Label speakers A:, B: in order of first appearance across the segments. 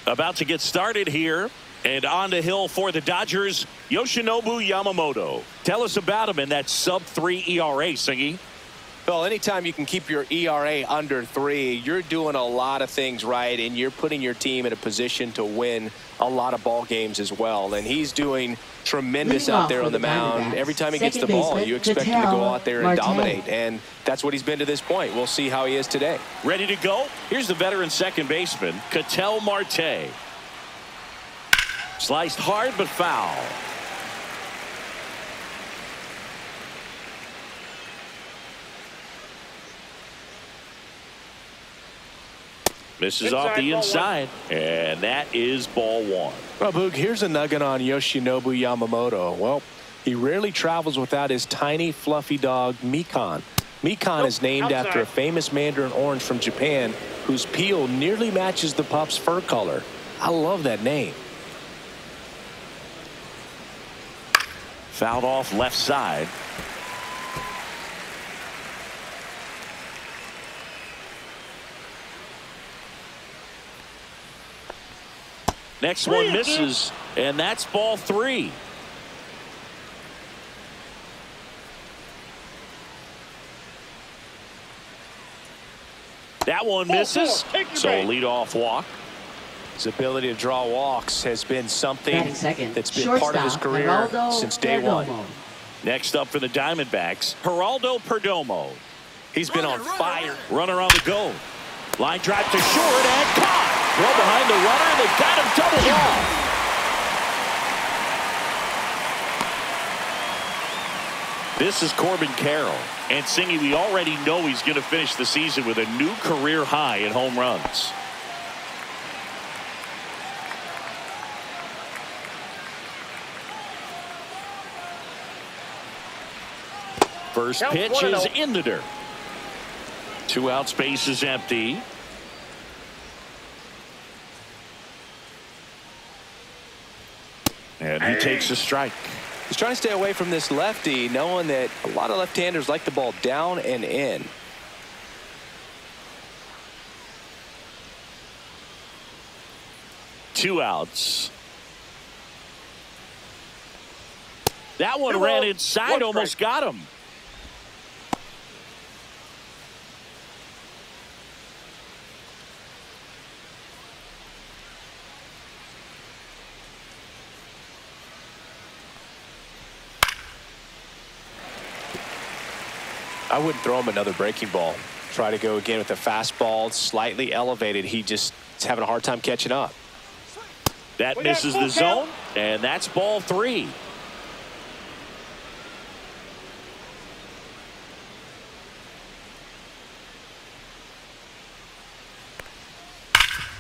A: About to get started here. And on the hill for the Dodgers, Yoshinobu Yamamoto. Tell us about him in that sub-3 ERA, Singy.
B: Well, anytime you can keep your ERA under 3, you're doing a lot of things right, and you're putting your team in a position to win a lot of ball games as well. And he's doing tremendous out there on the mound. Every time he gets the ball, you expect him to go out there and dominate. And that's what he's been to this point. We'll see how he is today.
A: Ready to go? Here's the veteran second baseman, Ketel Marte. Sliced hard but foul. Misses off the inside, and that is ball 1.
B: Well, Boog, here's a nugget on Yoshinobu Yamamoto. Well, he rarely travels without his tiny, fluffy dog, Mikan. Mikan is named after a famous mandarin orange from Japan whose peel nearly matches the pup's fur color. I love that name.
A: Fouled off left side. Next one misses, and that's ball 3. That one misses, so leadoff walk.
B: His ability to draw walks has been something that's been part of his career since day 1.
A: Next up for the Diamondbacks, Geraldo Perdomo.
B: He's been on fire.
A: Runner on the go. Line drive to short and caught. Throw behind the runner. They got him doubled off. This is Corbin Carroll. And Singy, we already know he's going to finish the season with a new career high in home runs. First pitch is in the dirt. 2 out, space is empty. And he takes a strike.
B: He's trying to stay away from this lefty, knowing that a lot of left-handers like the ball down and in.
A: Two outs. That one ran inside, almost got him.
B: I wouldn't throw him another breaking ball. Try to go again with a fastball, slightly elevated. He just is having a hard time catching up.
A: That misses the zone, and that's ball 3.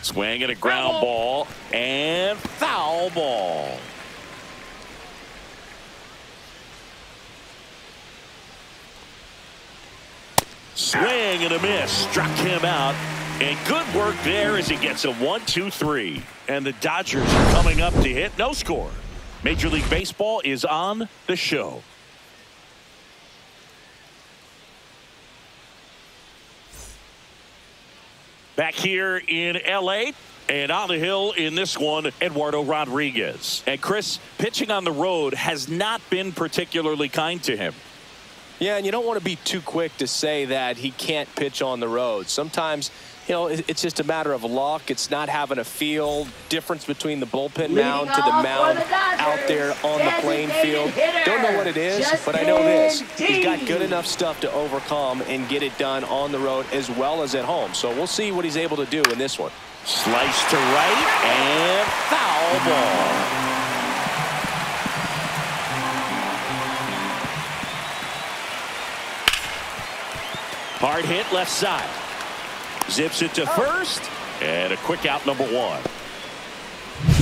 A: Swing and a ground ball, and foul ball. Swing and a miss, struck him out, and good work there as he gets a 1-2-3. And the Dodgers are coming up to hit no score. Major League Baseball is on the show. Back here in L.A. and on the hill in this one, Eduardo Rodriguez. And Chris, pitching on the road has not been particularly kind to him.
B: Yeah, and you don't want to be too quick to say that he can't pitch on the road. Sometimes, you know, it's just a matter of luck. It's not having a feel difference between the bullpen mound to the mound out there on the playing field. Don't know what it is, but I know this. He's got good enough stuff to overcome and get it done on the road as well as at home. So we'll see what he's able to do in this one.
A: Slice to right and foul ball. Hard hit left side. Zips it to first. And a quick out, number 1.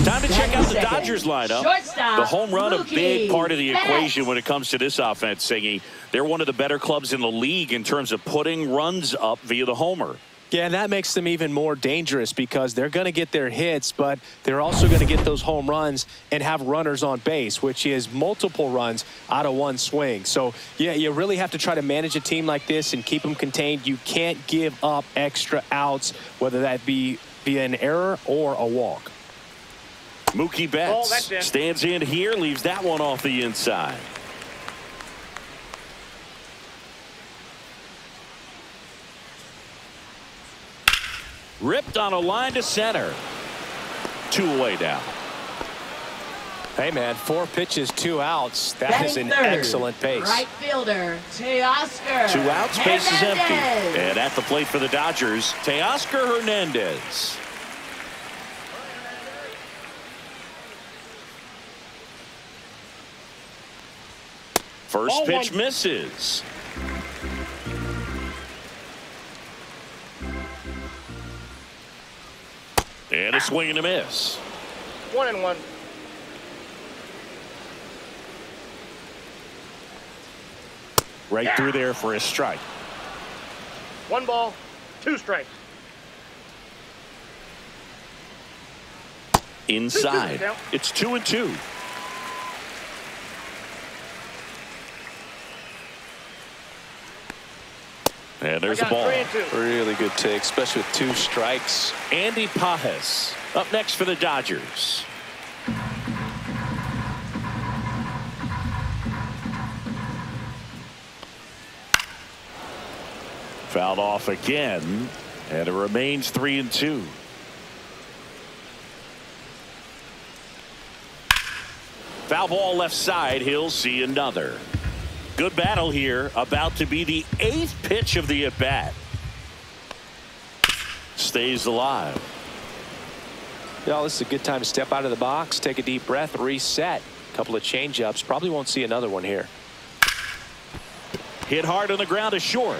A: Time to check out the Dodgers lineup. The home run, a big part of the equation when it comes to this offense, Singy. They're one of the better clubs in the league in terms of putting runs up via the homer.
B: Yeah, and that makes them even more dangerous because they're going to get their hits, but they're also going to get those home runs and have runners on base, which is multiple runs out of one swing. So, yeah, you really have to try to manage a team like this and keep them contained. You can't give up extra outs, whether that be via an error or a walk.
A: Mookie Betts stands in here, leaves that one off the inside. Ripped on a line to center. 2 away now.
B: Hey, man, 4 pitches, 2 outs. That is an excellent pace.
C: Right fielder, Teoscar.
A: 2 outs, base is empty. And at the plate for the Dodgers, Teoscar Hernandez. First pitch misses. And a swing and a miss.
D: 1-1.
A: Right through there for a strike.
D: 1 ball, 2 strikes.
A: Inside. It's 2-2. And there's the ball.
B: Really good take, especially with 2 strikes.
A: Andy Pajes up next for the Dodgers. Fouled off again, and it remains 3-2. Foul ball left side. He'll see another. Good battle here. About to be the 8th pitch of the at-bat. Stays alive.
B: You know, this is a good time to step out of the box, take a deep breath, reset. A couple of change-ups. Probably won't see another one here.
A: Hit hard on the ground to short.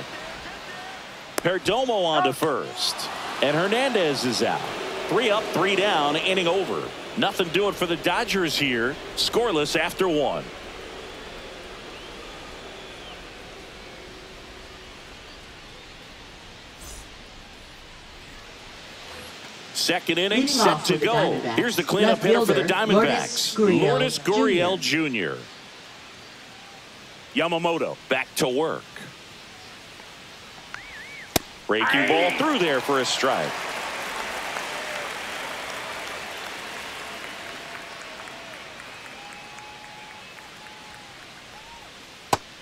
A: Perdomo on to first. And Hernandez is out. 3 up, 3 down, inning over. Nothing doing for the Dodgers here. Scoreless after 1. Second inning set to go. Here's the cleanup hitter for the Diamondbacks, Lourdes Gurriel Jr. Yamamoto back to work. Breaking ball through there for a strike.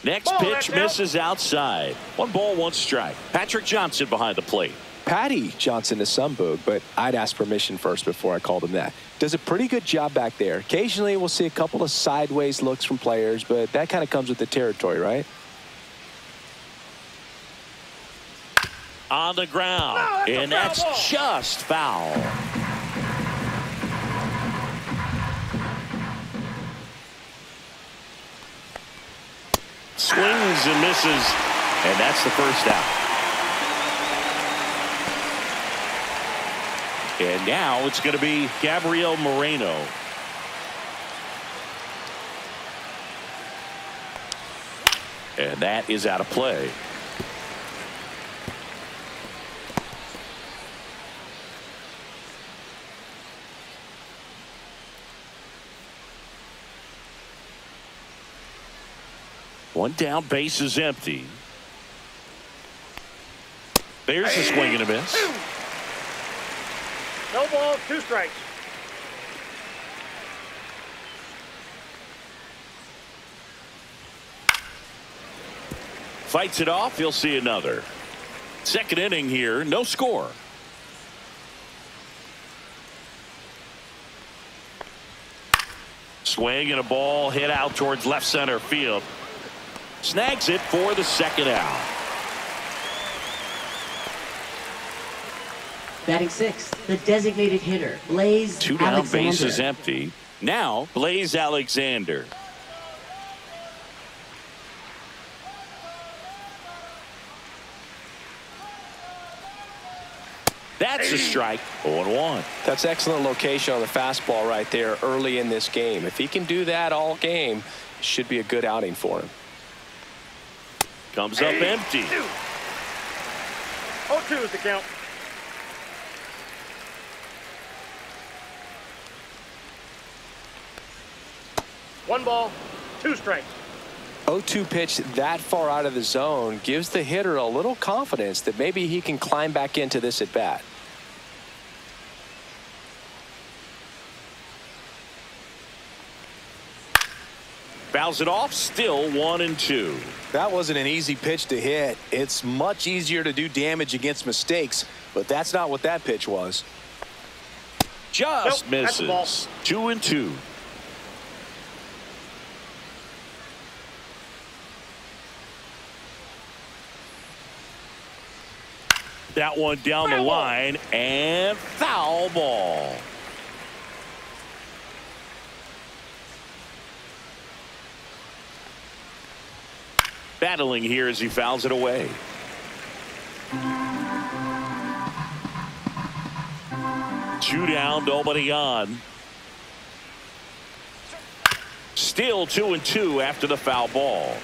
A: Next pitch misses outside. 1 ball, 1 strike. Patrick Johnson behind the plate.
B: Patty Johnson to some boog, but I'd ask permission first before I called him that. Does a pretty good job back there. Occasionally we'll see a couple of sideways looks from players, but that kind of comes with the territory, right?
A: On the ground, and that's just foul. Swings and misses, and that's the first out. And now it's going to be Gabriel Moreno. And that is out of play. One down, base is empty. There's a swing and a miss.
D: No ball, 2 strikes.
A: Fights it off. He'll see another. Second inning here. No score. Swing and a ball hit out towards left center field. Snags it for the second out.
C: Batting 6th, the designated hitter, Blaze
A: 2 down,
C: Alexander.
A: base is empty. Now, Blaze Alexander. That's a strike. 0-1.
B: That's excellent location on the fastball right there early in this game. If he can do that all game, it should be a good outing for him.
A: Comes up empty.
D: 0-2 is the count. One ball, 2 strikes.
B: 0-2 pitch that far out of the zone gives the hitter a little confidence that maybe he can climb back into this at bat.
A: Fouls it off, still 1-2.
B: That wasn't an easy pitch to hit. It's much easier to do damage against mistakes, but that's not what that pitch was.
A: Just misses. 2-2. That one down the line, and foul ball. Battling here as he fouls it away. Two down, nobody on. Still 2-2 after the foul ball.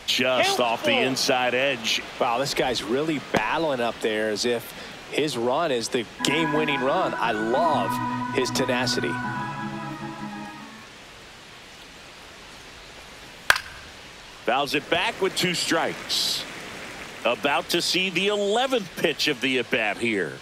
A: Just off the inside edge.
B: Wow, this guy's really battling up there as if his run is the game-winning run. I love his tenacity.
A: Fouls it back with 2 strikes. About to see the 11th pitch of the at-bat here.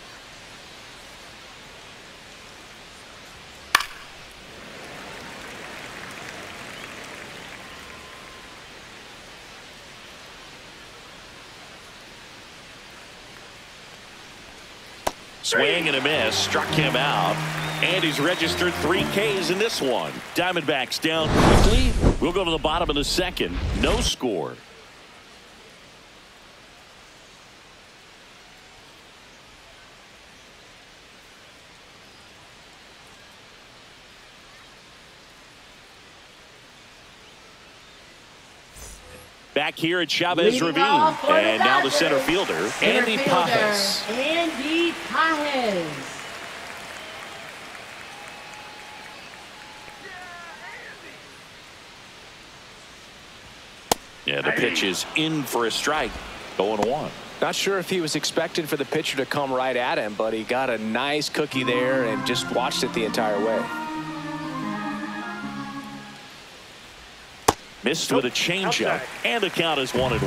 A: Swing and a miss, struck him out, and he's registered 3 Ks in this one. Diamondbacks down quickly. We'll go to the bottom of the second. No score. Back here at Chavez Ravine, and now the center fielder, Andy Pajes.
C: Andy Pajes.
A: Yeah, the pitch is in for a strike. 0-1.
B: Not sure if he was expecting for the pitcher to come right at him, but he got a nice cookie there and just watched it the entire way.
A: Missed with a changeup, and the count is 1-1.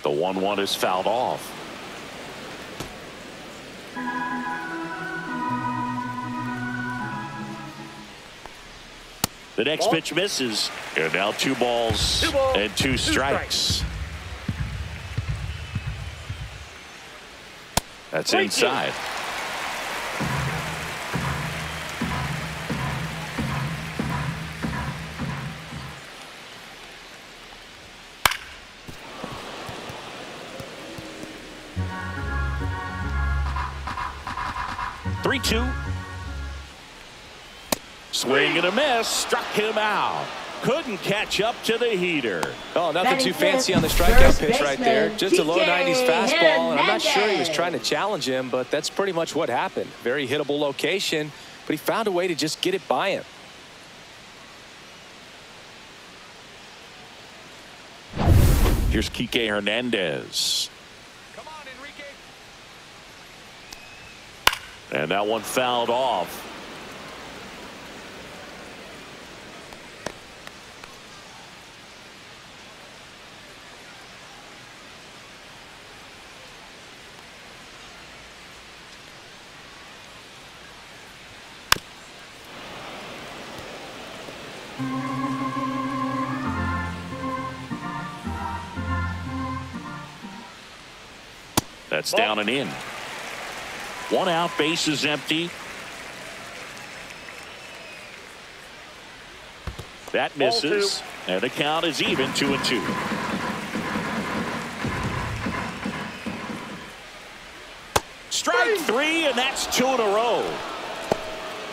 A: The 1-1 is fouled off. The next pitch misses, and now 2 balls and 2 strikes. That's inside. Swing and a miss, struck him out. Couldn't catch up to the heater.
B: Oh, nothing too fancy on the strikeout pitch right there. Just a low 90s fastball, and I'm not sure he was trying to challenge him, but that's pretty much what happened. Very hittable location, but he found a way to just get it by him.
A: Here's Kike Hernandez.
B: Come on, Enrique.
A: And that one fouled off. That's down and in. 1 out, base is empty. That misses, and the count is even, 2-2. Strike 3, and that's 2 in a row.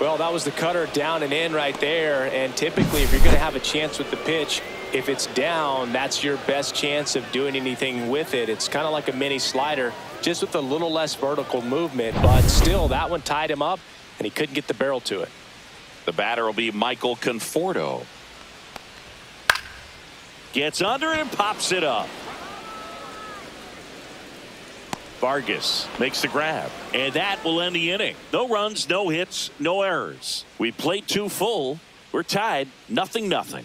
B: Well, that was the cutter down and in right there, and typically if you're going to have a chance with the pitch, if it's down, that's your best chance of doing anything with it. It's kind of like a mini slider, just with a little less vertical movement, but still that one tied him up and he couldn't get the barrel to it.
A: The batter will be Michael Conforto. Gets under and pops it up. Vargas makes the grab, and that will end the inning. No runs, no hits, no errors. We played 2 full. We're tied 0-0.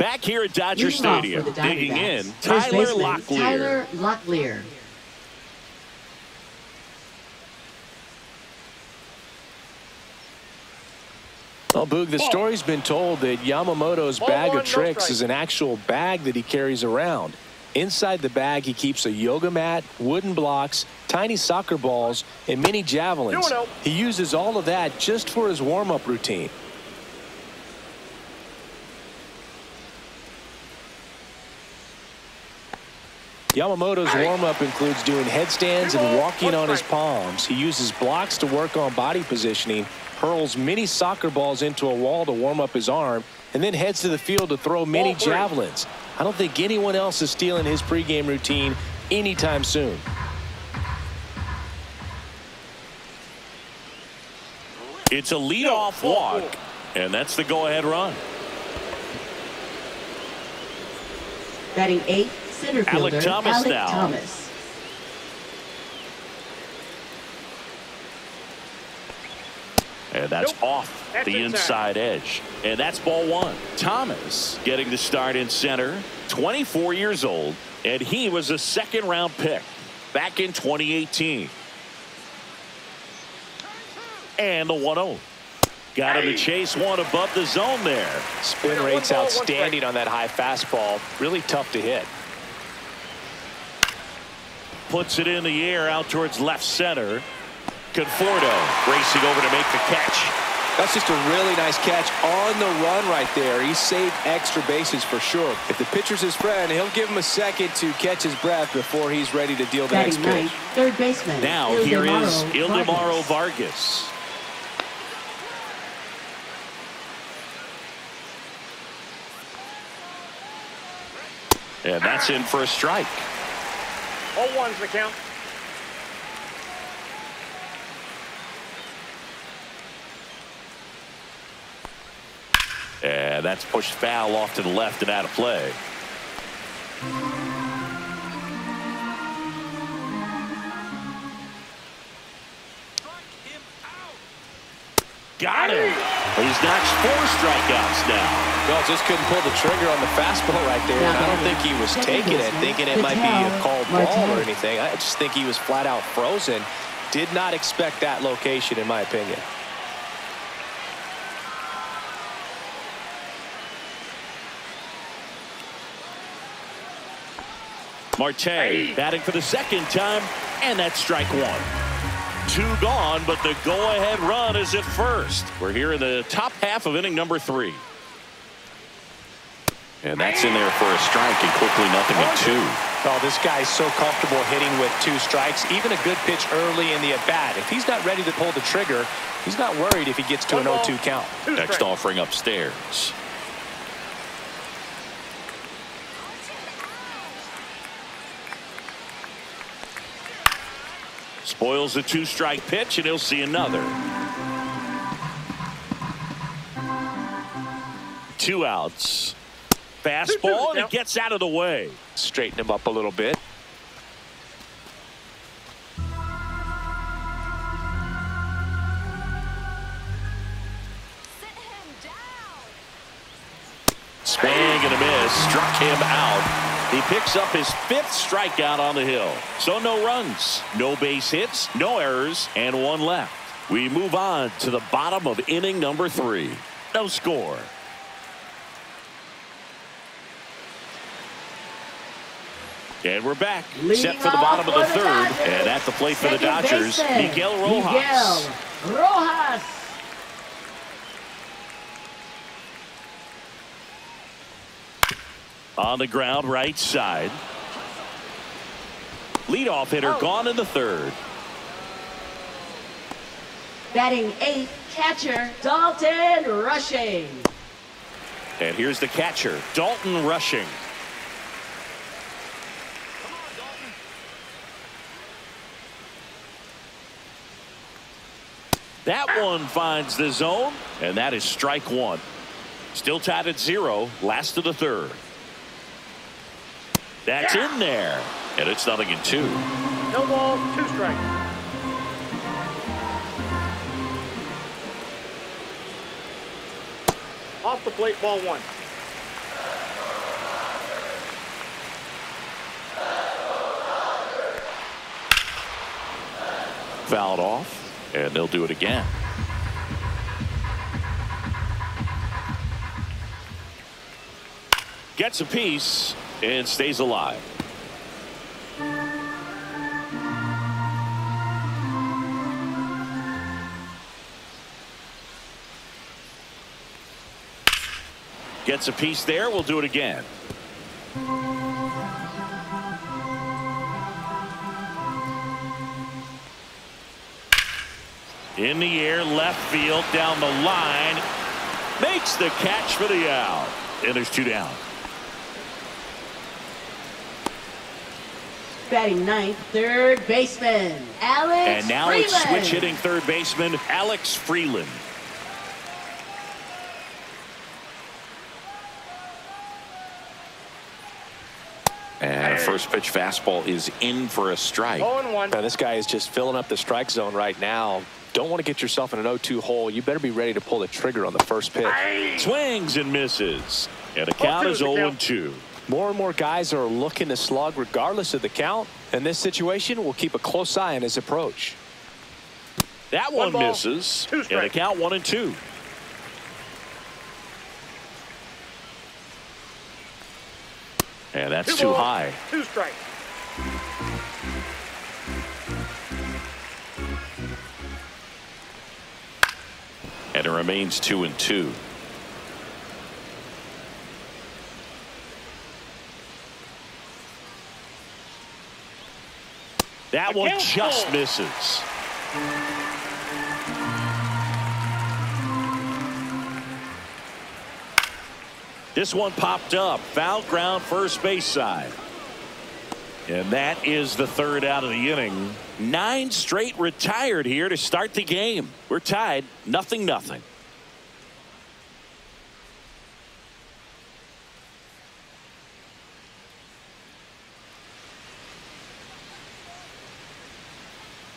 A: Back here at Dodger Stadium, digging in,
C: Tyler
A: Locklear.
C: Locklear.
B: Well, Boog, the story's been told that Yamamoto's bag of tricks is an actual bag that he carries around. Inside the bag, he keeps a yoga mat, wooden blocks, tiny soccer balls, and mini javelins. He uses all of that just for his warm-up routine. Yamamoto's warm-up includes doing headstands and walking on his palms. He uses blocks to work on body positioning, hurls mini soccer balls into a wall to warm up his arm, and then heads to the field to throw mini javelins. I don't think anyone else is stealing his pregame routine anytime soon.
A: It's a leadoff walk, and that's the go-ahead run.
C: Batting 8th, center fielder
A: Alec Thomas now.
C: Thomas.
A: And that's off the inside edge. And that's ball one. Thomas getting the start in center, 24 years old, and he was a second-round pick back in 2018. And the 1-0. Got him to chase one above the zone there.
B: Spin rate's outstanding on that high fastball. Really tough to hit.
A: Puts it in the air out towards left center. Conforto racing over to make the catch.
B: That's just a really nice catch on the run right there. He saved extra bases for sure. If the pitcher's his friend, he'll give him a second to catch his breath before he's ready to deal the next pitch.
C: Third baseman.
A: Now here is Ildemaro Vargas. And that's in for a strike.
D: 0-1's the count.
A: And that's pushed foul off to the left and out of play. Got him. He's notched 4 strikeouts now.
B: Well, just couldn't pull the trigger on the fastball right there. And I don't think he was taking it, thinking it might be a called ball or anything. I just think he was flat out frozen. Did not expect that location, in my opinion.
A: Marte batting for the second time, and that's strike one. 2 gone, but the go-ahead run is at first. We're here in the top half of inning number 3. And that's in there for a strike, and quickly 0-2.
B: Oh, this guy's so comfortable hitting with 2 strikes. Even a good pitch early in the at-bat. If he's not ready to pull the trigger, he's not worried if he gets to an 0-2 count.
A: Next offering upstairs. Spoils the 2-strike pitch, and he'll see another. 2 outs. Fastball, and it gets out of the way.
B: Straighten him up a little bit.
A: Swing and a miss. Struck him out. He picks up his 5th strikeout on the hill. So no runs, no base hits, no errors, and 1 left. We move on to the bottom of inning number 3. No score. And we're back. Set for the bottom of the 3rd. And at the plate for the Dodgers, Miguel Rojas. On the ground, right side. Leadoff hitter gone in the 3rd.
C: Batting 8th, catcher Dalton Rushing.
A: And here's the catcher, Dalton Rushing. That one finds the zone, and that is strike 1. Still tied at 0, last of the 3rd. That's in there, and it's 0-2.
D: No ball, 2 strikes. Off the plate, ball 1.
A: fouled off, and they'll do it again. Gets a piece and stays alive. Gets a piece there. We'll do it again. In the air, left field, down the line. Makes the catch for the out. And there's 2 down.
C: Batting ninth, third baseman, Alex
A: And now
C: Freeland.
A: it's switch hitting third baseman, Alex Freeland. And a first pitch fastball is in for a strike.
D: 0-1.
B: Now, this guy is just filling up the strike zone right now. Don't want to get yourself in an 0-2 hole. You better be ready to pull the trigger on the first pitch.
A: Swings and misses. And the count is 0-2.
B: More and more guys are looking to slug regardless of the count. In this situation, we'll keep a close eye on his approach.
A: That one
D: ball,
A: misses.
D: 2
A: And the
D: strikes.
A: count 1-2. And that's
D: 2
A: too
D: balls,
A: high.
D: 2 strikes.
A: And it remains 2-2. That one just misses. This one popped up. Foul ground, first base side. And that is the 3rd out of the inning. 9 straight retired here to start the game. We're tied 0-0.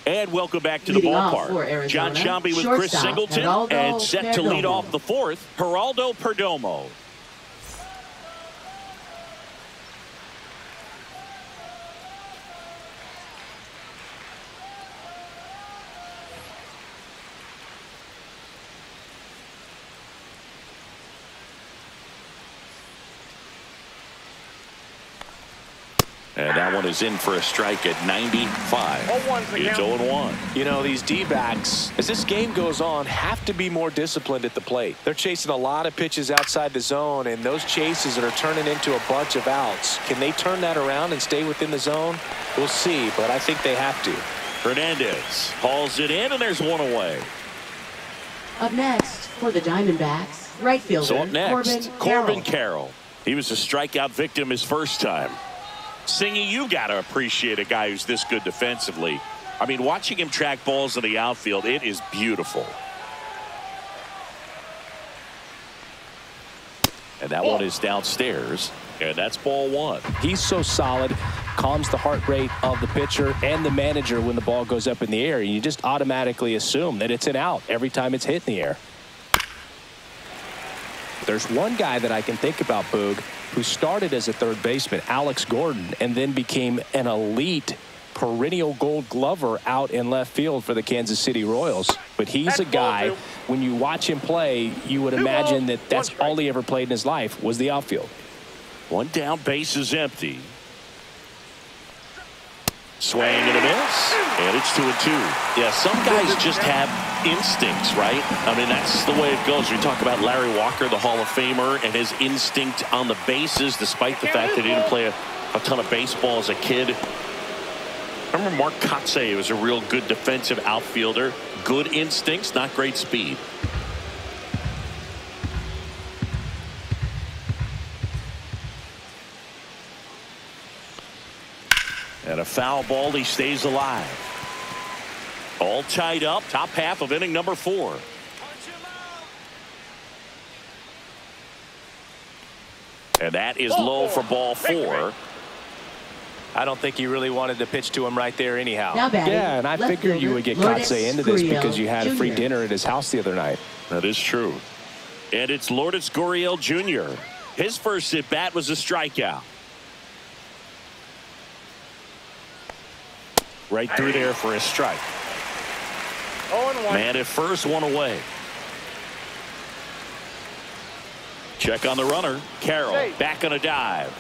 A: And welcome back to the
C: Leading off for
A: ballpark.
C: Arizona,
A: John Sciambi with Chris
C: shortstop,
A: Singleton,
C: Geraldo
A: and set to lead
C: Perdomo.
A: off the 4th, Geraldo Perdomo. And that one is in for a strike at 95.
D: 0-1's the
A: It's
D: count.
A: 0-1.
B: You know, these D-backs, as this game goes on, have to be more disciplined at the plate. They're chasing a lot of pitches outside the zone, and those chases are turning into a bunch of outs. Can they turn that around and stay within the zone? We'll see, but I think they have to.
A: Hernandez hauls it in, and there's one away.
C: Up next for the Diamondbacks, right fielder
A: So up next,
C: Corbin Carroll.
A: Carroll. He was a strikeout victim his first time. Singy, you got to appreciate a guy who's this good defensively. I mean, watching him track balls in the outfield, it is beautiful. And that one is downstairs, and that's ball 1.
B: He's so solid, calms the heart rate of the pitcher and the manager when the ball goes up in the air. You just automatically assume that it's an out every time it's hit in the air. There's one guy that I can think about, Boog, who started as a third baseman, Alex Gordon, and then became an elite perennial gold glover out in left field for the Kansas City Royals. But he's a guy, when you watch him play, you would imagine that that's all he ever played in his life was the outfield.
A: One down, base is empty. Swing and a miss, and it's 2-2. Yeah, some guys just have instincts, right? I mean, that's the way it goes. We talk about Larry Walker, the Hall of Famer, and his instinct on the bases, despite the fact that he didn't play a ton of baseball as a kid. Remember Mark Kotsay was a real good defensive outfielder. Good instincts, not great speed. And a foul ball, he stays alive. All tied up, top half of inning number 4. And that is low for ball 4.
B: I don't think you really wanted to pitch to him right there anyhow.
C: Now batting,
B: Yeah, and I
C: left
B: figured you
C: fielder,
B: would get
C: Lourdes
B: Kotsay into this
C: Gurriel
B: because you had a free
C: Jr.
B: dinner at his house the other night.
A: That is true. And it's Lourdes Gurriel Jr. His first at bat was a strikeout. Right through there for a strike.
D: 0-1.
A: Man at first, one away. Check on the runner. Carroll back on a dive.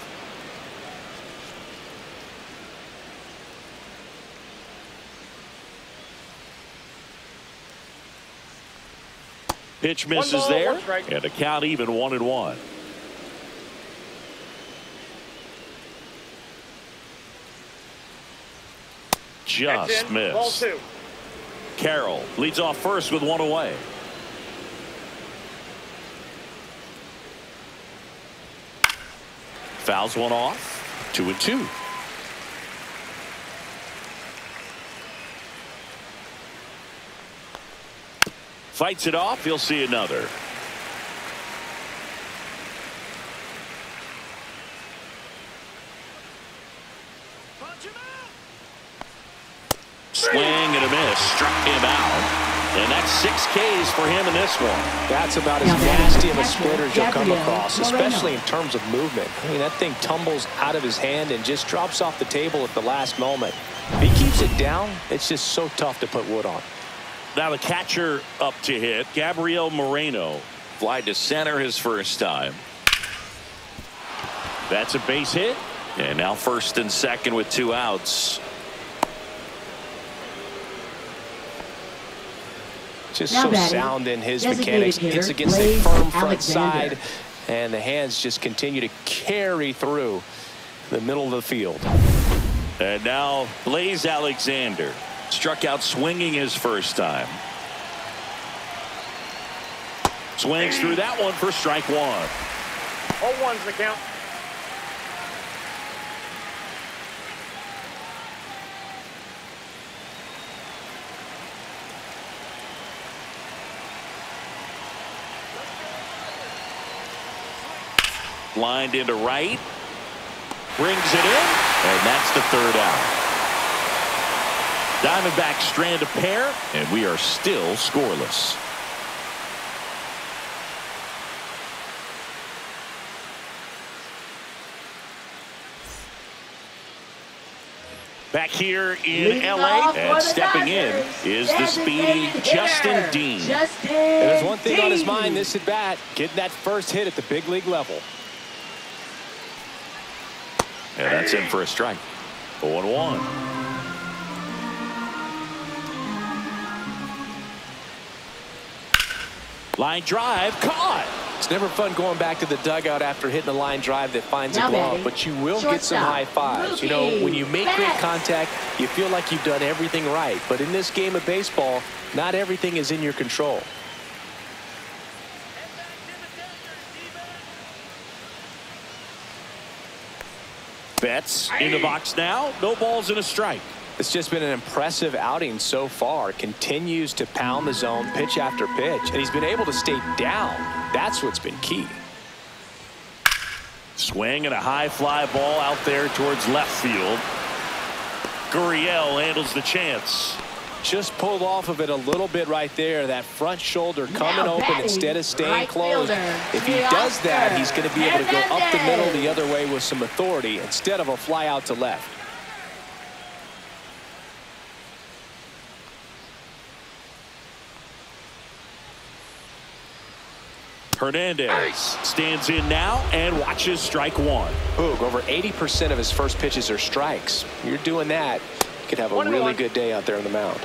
A: Pitch misses there, and a count even 1-1. Just missed.
D: Ball 2.
A: Carroll leads off first with one away. Fouls one off. 2-2. Fights it off. He'll see another. Swing and a miss. Struck him out. And that's 6 Ks for him in this one. That's about as nasty of a splitter as you'll come across, especially in terms of movement. I mean, that thing tumbles out of his hand and just drops off the table at the last moment. If he keeps it down, it's just so tough to put wood on. Now the catcher up to hit. Gabriel Moreno flied to center his first time. That's a base hit. And now first and second with 2 outs. Just so sound in his mechanics. Hits against a firm front side, and the hands just continue to carry through the middle of the field. And now Blaze Alexander struck out swinging his first time. Swings through that one for strike 1.
D: 0-1's the count.
A: Lined into right. Brings it in. And that's the 3rd out. Diamondbacks strand a pair. And we are still scoreless. Back here in LA, and stepping in is the speedy Justin Dean.
B: And there's one thing on his mind this at bat, getting that first hit at the big league level.
A: And that's in for a strike. 0-1. Line drive caught.
B: It's never fun going back to the dugout after hitting a line drive that finds a glove, but you will get some high fives. You know, when you make great contact, you feel like you've done everything right. But in this game of baseball, not everything is in your control.
A: Betts in the box now. No balls and a strike.
B: It's just been an impressive outing so far. Continues to pound the zone pitch after pitch, and he's been able to stay down. That's what's been key.
A: Swing and a high fly ball out there towards left field. Gurriel handles the chance.
B: Just pulled off of it a little bit right there. That front shoulder coming open instead of staying closed. If he does that, he's going to be able to go up the middle the other way with some authority instead of a fly out to left.
A: Hernandez stands in now and watches strike 1.
B: Boog, over 80% of his first pitches are strikes. You're doing that, you could have a really good day out there on the mound.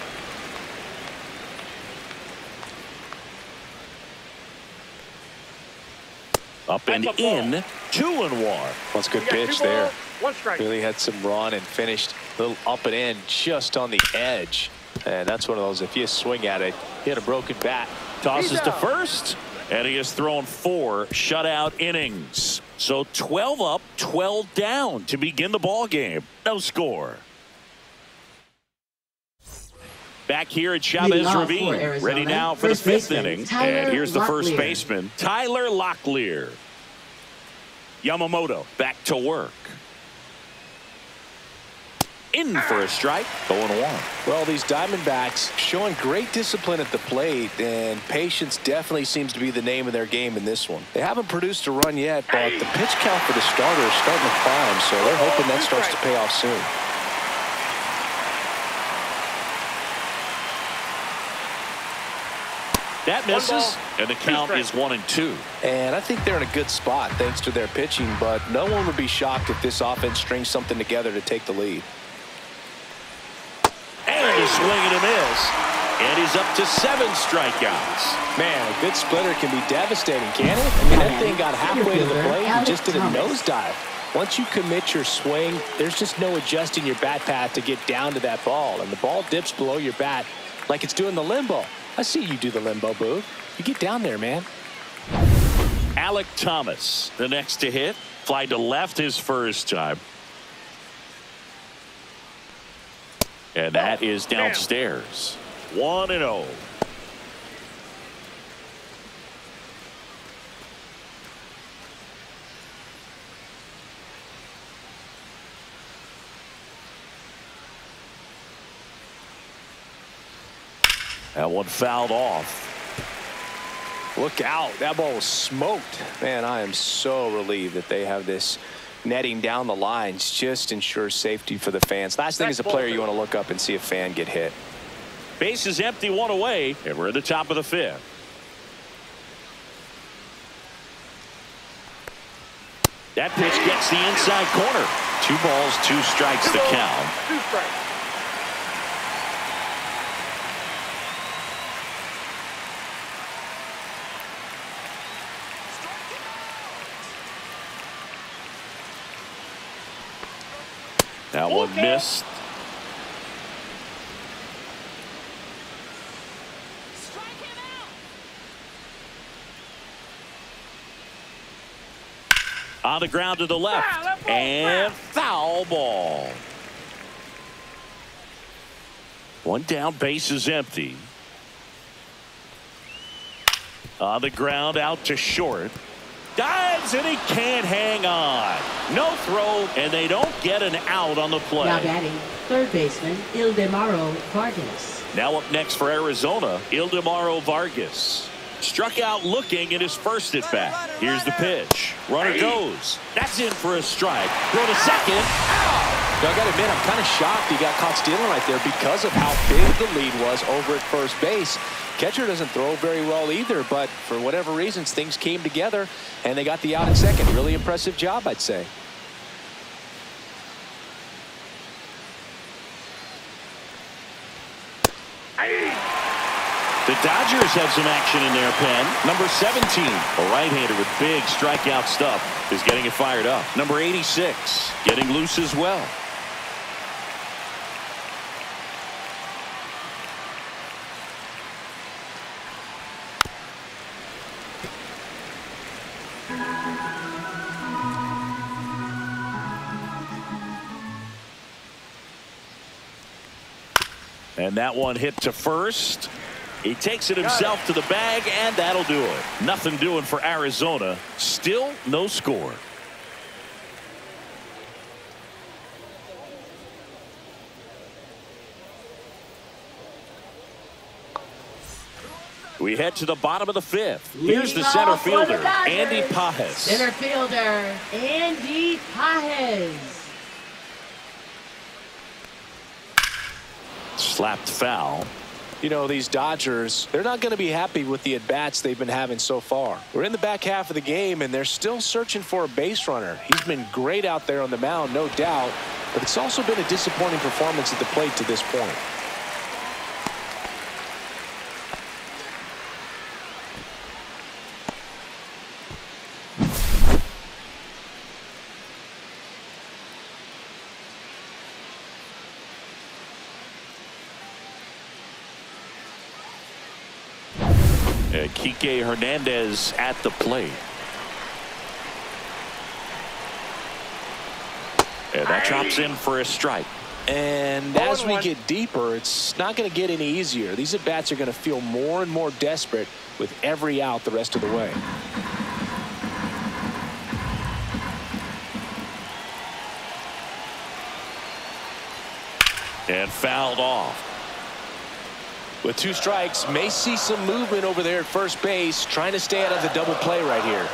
A: Up and in, 2-1.
B: Well, it's a good pitch there.
D: 1 strike.
B: Really had some run and finished a little up and in just on the edge. And that's one of those, if you swing at it, hit a broken bat.
A: Tosses to first. And he has thrown 4 shutout innings. So 12 up, 12 down to begin the ball game. No score. Back here at Chavez Ravine. Ready now for the 5th inning. And here's the first baseman, Tyler Locklear. Yamamoto back to work. In for a strike. 0-1.
B: Well, these Diamondbacks showing great discipline at the plate, and patience definitely seems to be the name of their game in this one. They haven't produced a run yet, but the pitch count for the starter is starting to climb, so they're hoping that starts to pay off soon.
A: That misses, and the count is 1-2.
B: And I think they're in a good spot thanks to their pitching, but no one would be shocked if this offense strings something together to take the lead.
A: And a swing and a miss. And he's up to 7 strikeouts.
B: Man, a good splitter can be devastating, can't it? I mean, that thing got halfway to the plate and just did a nosedive. Once you commit your swing, there's just no adjusting your bat path to get down to that ball. And the ball dips below your bat like it's doing the limbo. I see you do the limbo, Boo. You get down there, man.
A: Alec Thomas, the next to hit. Fly to left his first time. And that is downstairs. 1-0. That one fouled off.
B: Look out. That ball was smoked. Man, I am so relieved that they have this netting down the lines. Just ensures safety for the fans. Last thing as a player, you want to look up and see a fan get hit.
A: Base is empty, 1 away, and we're at the top of the 5th. That pitch gets the inside corner. 2 balls, 2 strikes to count.
D: 2 strikes.
A: That one missed. On the ground to the left. And foul ball. 1 down, base is empty. On the ground, out to short. Dives, and he can't hang on. No throw, and they don't get an out on the play.
C: Now batting, third baseman, Ildemaro Vargas.
A: Now up next for Arizona, Ildemaro Vargas. Struck out looking at his first at bat. Here's the pitch. Runner goes. That's in for a strike. Throw to second. Out.
B: Now, I got to admit, I'm kind of shocked he got caught stealing right there because of how big the lead was over at first base. Catcher doesn't throw very well either, but for whatever reasons, things came together, and they got the out at second. Really impressive job, I'd say.
A: The Dodgers have some action in their pen. Number 17, a right-hander with big strikeout stuff, is getting it fired up. Number 86, getting loose as well. And that one hit to first. He takes it himself to the bag, and that'll do it. Nothing doing for Arizona. Still no score. We head to the bottom of the 5th. Here's the center fielder, Andy Pages.
C: Center fielder, Andy Pages.
A: Slapped foul.
B: You know, these Dodgers, they're not going to be happy with the at-bats they've been having so far. We're in the back half of the game, and they're still searching for a base runner. He's been great out there on the mound, no doubt, but it's also been a disappointing performance at the plate to this point.
A: Kike Hernandez at the plate. And that drops in for a strike.
B: And as we get deeper, it's not going to get any easier. These at-bats are going to feel more and more desperate with every out the rest of the way.
A: And fouled off.
B: With 2 strikes, may see some movement over there at first base, trying to stay out of the double play right here.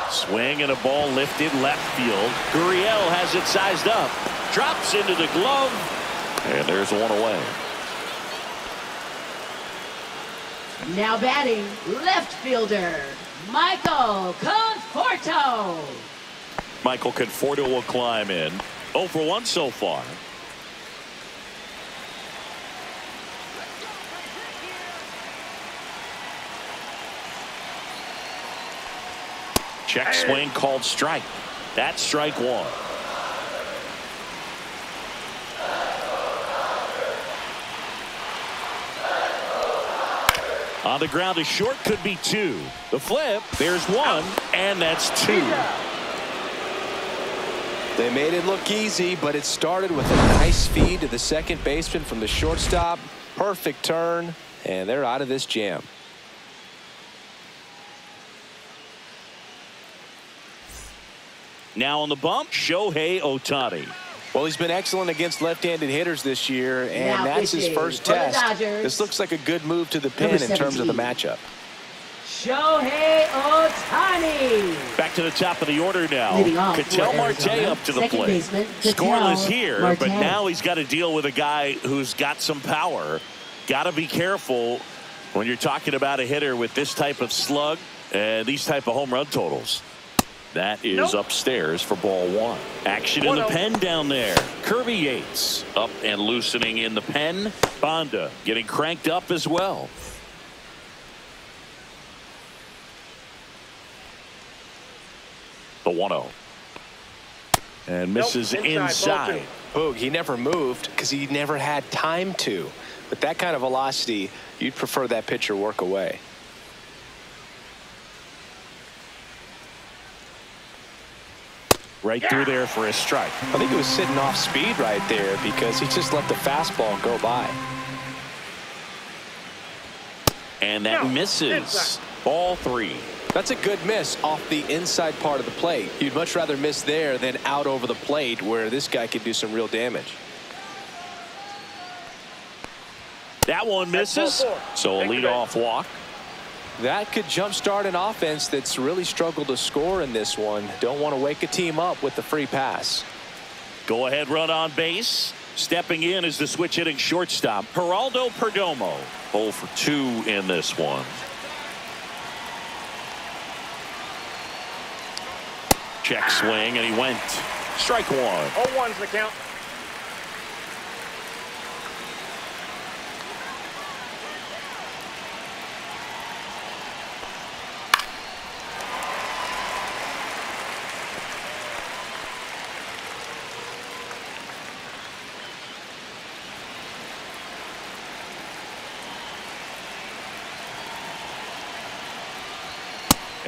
A: Swing and a ball lifted left field. Gurriel has it sized up. Drops into the glove. And there's one away.
C: Now batting, left fielder, Michael Conforto.
A: Michael Conforto will climb in. 0 for 1 so far. Check swing called strike. That's strike 1. On the ground, a short could be 2. The flip, there's 1, and that's 2.
B: They made it look easy, but it started with a nice feed to the second baseman from the shortstop. Perfect turn, and they're out of this jam.
A: Now on the bump, Shohei Ohtani.
B: Well, he's been excellent against left-handed hitters this year, and
C: now
B: that's his first test. This looks like a good move to the pin in terms of the matchup.
C: Shohei Ohtani.
A: Back to the top of the order now. Ketel Marte up to the plate. Scoreless here, but now he's got to deal with a guy who's got some power. Got to be careful when you're talking about a hitter with this type of slug and these type of home run totals. That is upstairs for ball 1. Action in the pen down there. Kirby Yates up and loosening in the pen. Bonda getting cranked up as well. The 1-0. And misses inside.
B: Boog, he never moved because he never had time to. With that kind of velocity, you'd prefer that pitcher work away.
A: Right through there for a strike.
B: I think he was sitting off speed right there because he just let the fastball go by.
A: And that misses. Ball 3.
B: That's a good miss off the inside part of the plate. You'd much rather miss there than out over the plate where this guy could do some real damage.
A: That one misses. So a leadoff walk.
B: That could jumpstart an offense that's really struggled to score in this one. Don't want to wake a team up with the free pass.
A: Go ahead run on base. Stepping in is the switch hitting shortstop, Geraldo Perdomo. 0 for 2 in this one. Check swing, and he went. Strike 1.
D: 0-1's the count.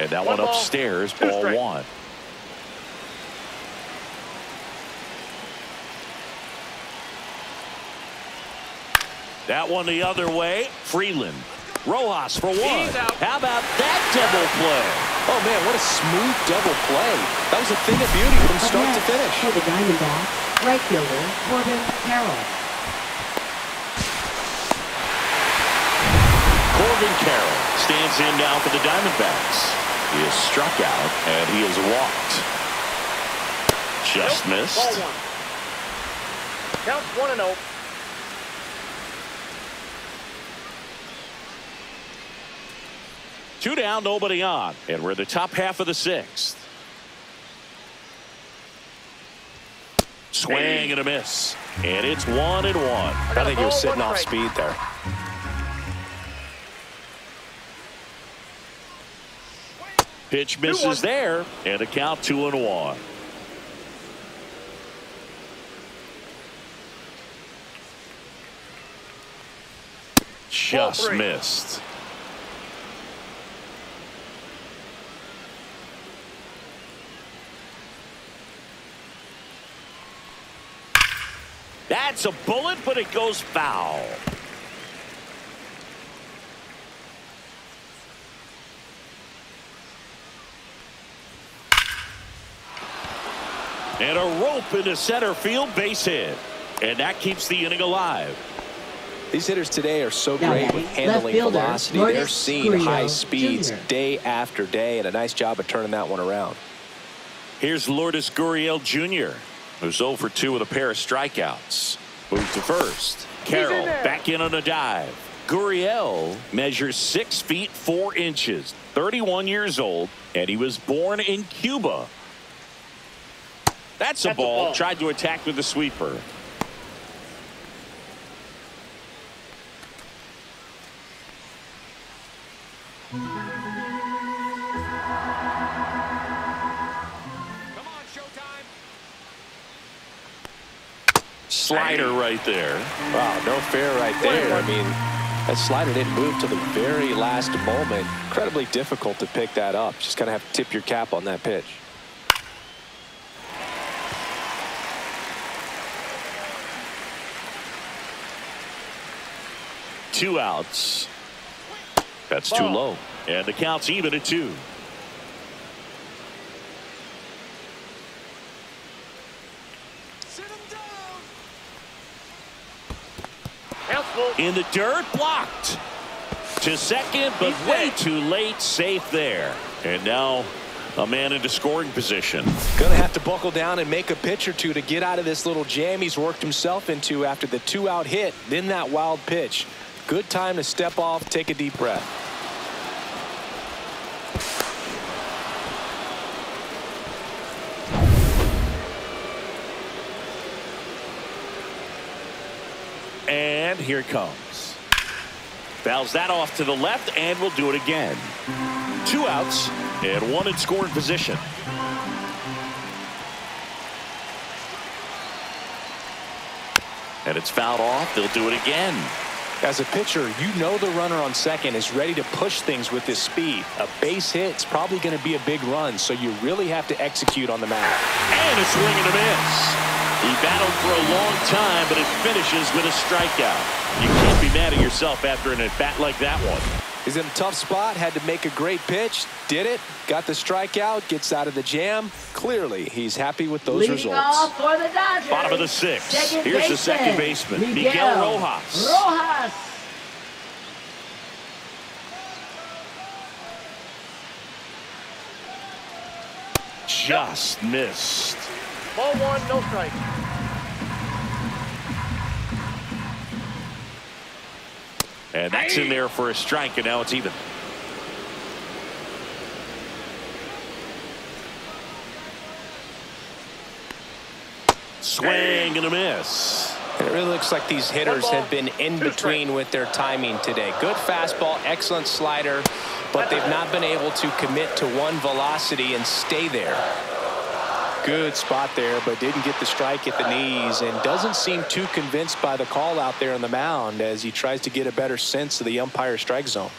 A: And that one upstairs, ball 1. That one the other way. Freeland. Rojas for 1. How about that double play?
B: Oh, man, what a smooth double play. That was a thing of beauty from start to finish.
C: For the Diamondbacks, right fielder, Corbin Carroll.
A: Corbin Carroll stands in now for the Diamondbacks. He is struck out, and he is walked. Just missed.
D: Ball 1. Counts 1-0.
A: Two down, nobody on, and we're in the top half of the 6th. Swing and a miss, and it's 1-1.
B: I think he was sitting off speed there.
A: Pitch misses there, and a count 2-1. Just missed. That's a bullet, but it goes foul. And a rope into center field, base hit. And that keeps the inning alive.
B: These hitters today are so great with handling velocity. They're seeing high speeds day after day, and a nice job of turning that one around.
A: Here's Lourdes Gurriel Jr., who's 0 for 2 with a pair of strikeouts. Move to first. Carroll back in on a dive. Gurriel measures 6 feet 4 inches, 31 years old, and he was born in Cuba. That's a ball. Tried to attack with the sweeper. Slider right there.
B: Wow, no fair right there. I mean, that slider didn't move till the very last moment. Incredibly difficult to pick that up. Just kind of have to tip your cap on that pitch.
A: Two outs. That's too low. And the count's even at 2. In the dirt, blocked to second, but way too late. Safe there. And now a man into scoring position.
B: Gonna have to buckle down and make a pitch or two to get out of this little jam he's worked himself into after the 2-out hit, then that wild pitch. Good time to step off, take a deep breath.
A: And here it comes. Fouls that off to the left, and we'll do it again. 2 outs and 1 in scoring position. And it's fouled off. They'll do it again.
B: As a pitcher, you know the runner on second is ready to push things with his speed. A base hit's probably going to be a big run, so you really have to execute on the mound.
A: And a swing and a miss. He battled for a long time, but it finishes with a strikeout. You can't be mad at yourself after an at-bat like that one.
B: He's in a tough spot, had to make a great pitch, did it, got the strikeout, gets out of the jam. Clearly, he's happy with those results.
C: Off for the Dodgers.
A: Bottom of the 6th. Here's the second baseman, Miguel Rojas. Just missed.
D: Ball 1, no strike.
A: And that's in there for a strike, and now it's even. Swing and a miss.
B: It really looks like these hitters have been in between with their timing today. Good fastball, excellent slider, but they've not been able to commit to one velocity and stay there. Good spot there, but didn't get the strike at the knees and doesn't seem too convinced by the call out there on the mound as he tries to get a better sense of the umpire's strike zone.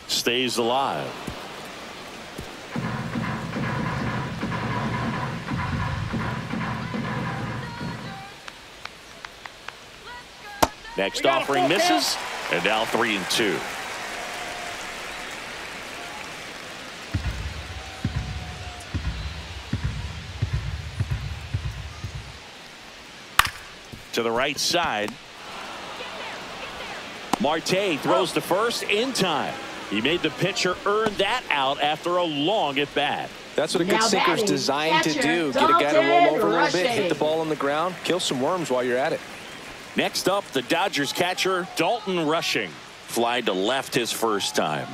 A: Stays alive. Next offering misses, and now 3-2. To the right side. Marte throws to first in time. He made the pitcher earn that out after a long at bat.
B: That's what a good sinker's designed to do. Get a guy to roll over a little bit, hit the ball on the ground, kill some worms while you're at it.
A: Next up, the Dodgers catcher, Dalton Rushing. Flied to left his first time.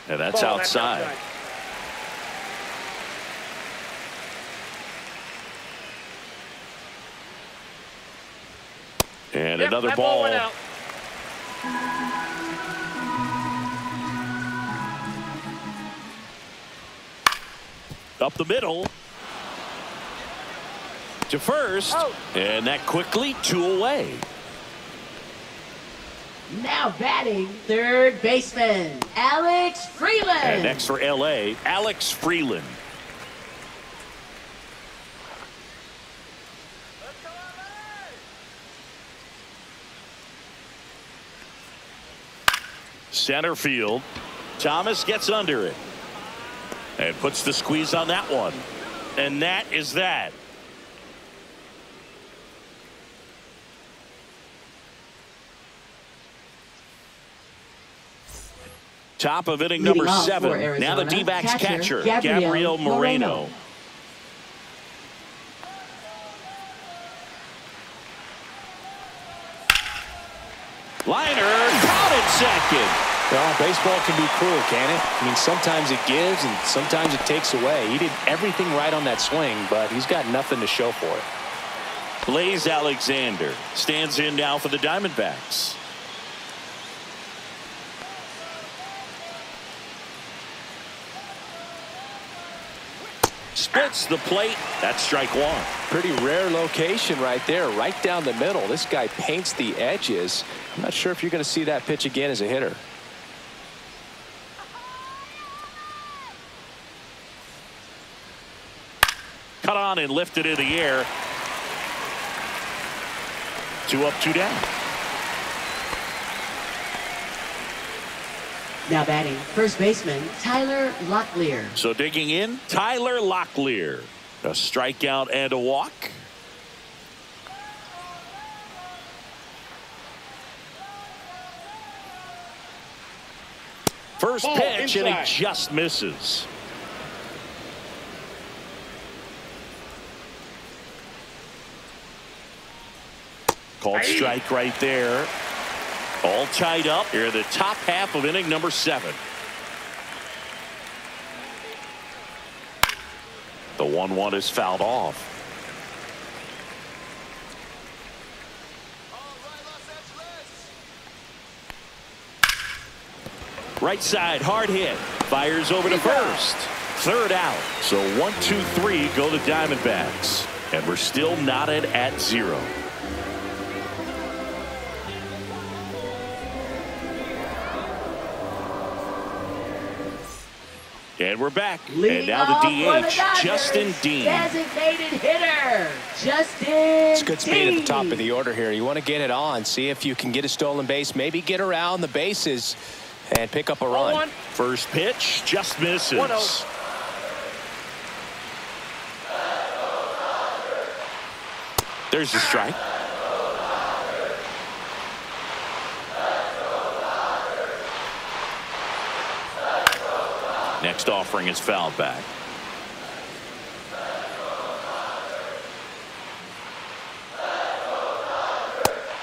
A: And that's outside. And another ball.
D: Went out.
A: Up the middle. To first, and that quickly 2 away.
C: Now batting, third baseman, Alex Freeland.
A: And next for LA, Alex Freeland. Center field. Thomas gets under it. And puts the squeeze on that one. And that is that. Top of inning number 7. Now the D-backs catcher, Gabriel Moreno. Liner, caught at second.
B: Well, baseball can be cruel, can it? I mean, sometimes it gives and sometimes it takes away. He did everything right on that swing, but he's got nothing to show for it.
A: Blaze Alexander stands in now for the Diamondbacks. Splits the plate. That's strike 1.
B: Pretty rare location right there, right down the middle. This guy paints the edges. I'm not sure if you're going to see that pitch again as a hitter.
A: Cut on and lifted in the air. 2 up, 2 down.
C: Now batting, first baseman Tyler Locklear.
A: So digging in, Tyler Locklear. A strikeout and a walk. First pitch, and he just misses. Called strike right there. All tied up here in the top half of inning number 7. The 1-1 is fouled off. Right side, hard hit. Fires over to first. Third out. So 1, 2, 3 go the Diamondbacks. And we're still knotted at 0. And we're back. And now the DH, Justin Dean.
C: Designated hitter, Justin
B: It's good speed at the top of the order here. You want to get it on, see if you can get a stolen base, maybe get around the bases and pick up a run.
A: First pitch just misses.
D: 1-0.
A: There's the strike. Next offering is fouled back.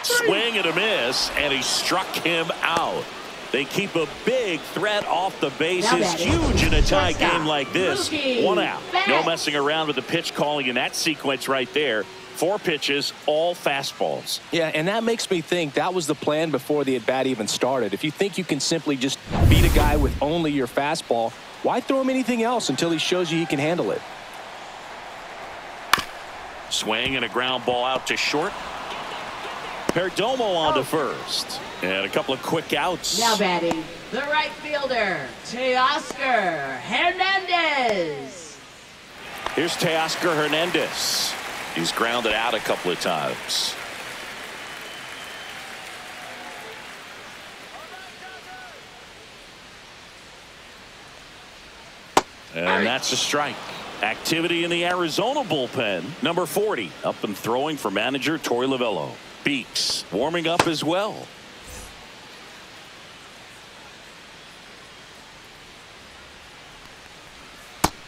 A: Swing and a miss, and he struck him out. They keep a big threat off the bases. Huge in a tie game like this. 1 out. No messing around with the pitch calling in that sequence right there. 4 pitches, all fastballs.
B: Yeah, and that makes me think that was the plan before the at-bat even started. If you think you can simply just beat a guy with only your fastball, why throw him anything else until he shows you he can handle it?
A: Swing and a ground ball out to short. Perdomo on to first. And a couple of quick outs.
C: Now batting, the right fielder, Teoscar Hernandez.
A: Here's Teoscar Hernandez. He's grounded out a couple of times. And that's a strike. Activity in the Arizona bullpen. Number 40 up and throwing for manager Torey Lovullo. Beeks warming up as well.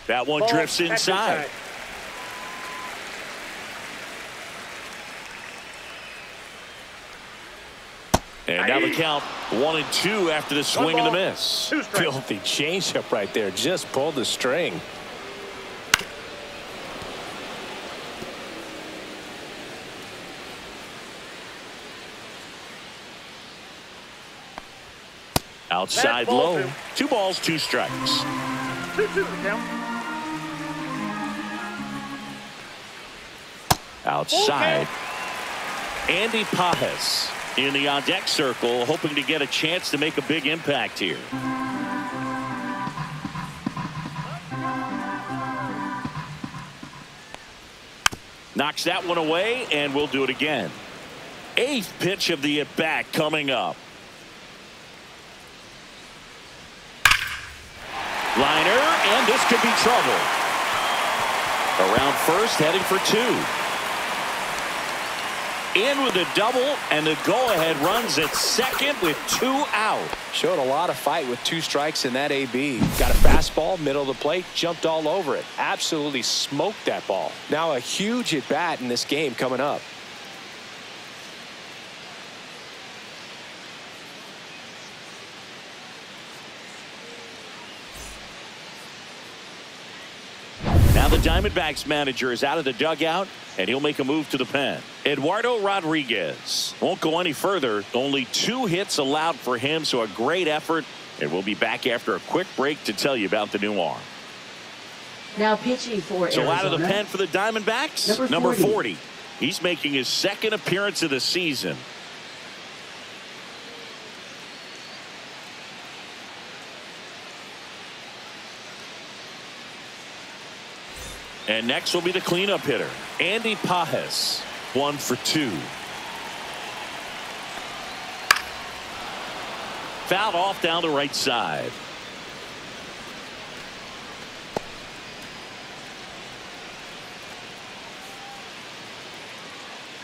A: That one drifts inside. And now the count 1-2 after the swing and the miss.
B: Filthy changeup right there. Just pulled the string.
A: Outside low. 2 balls, 2 strikes.
D: 2-2 down.
A: Outside. Andy Pajes in the on-deck circle, hoping to get a chance to make a big impact here. Knocks that one away, and we'll do it again. 8th pitch of the at-bat coming up. Liner, and this could be trouble. Around first, heading for 2. In with a double, and the go-ahead runs at second with 2 out.
B: Showed a lot of fight with 2 strikes in that AB. Got a fastball, middle of the plate, jumped all over it. Absolutely smoked that ball. Now a huge at bat in this game coming up.
A: Now the Diamondbacks manager is out of the dugout, and he'll make a move to the pen. Eduardo Rodriguez won't go any further. Only 2 hits allowed for him, so a great effort. And we'll be back after a quick break to tell you about the new arm.
C: Now pitching for
A: So
C: Arizona.
A: out of the pen for the Diamondbacks, number 40. He's making his 2nd appearance of the season. And next will be the cleanup hitter, Andy Pajes, 1 for 2. Fouled off down the right side.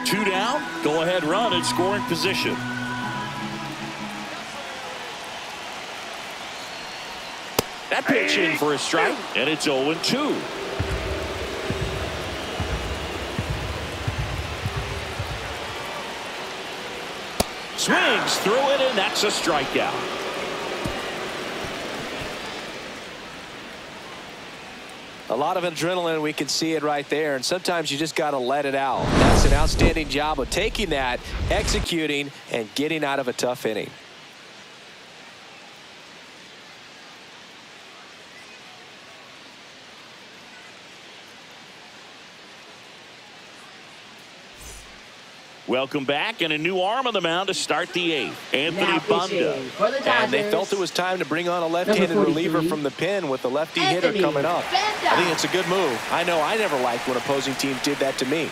A: Two down, go ahead run in scoring position. That pitch in for a strike, and it's 0-2. Swings through it, and that's a strikeout.
B: A lot of adrenaline, we can see it right there, and sometimes you just got to let it out. That's an outstanding job of taking that, executing, and getting out of a tough inning.
A: Welcome back, and a new arm on the mound to start the 8th. Anthony Banda.
B: And they felt it was time to bring on a left-handed reliever from the pen with the lefty hitter coming up. I think it's a good move. I know I never liked when opposing teams did that to me.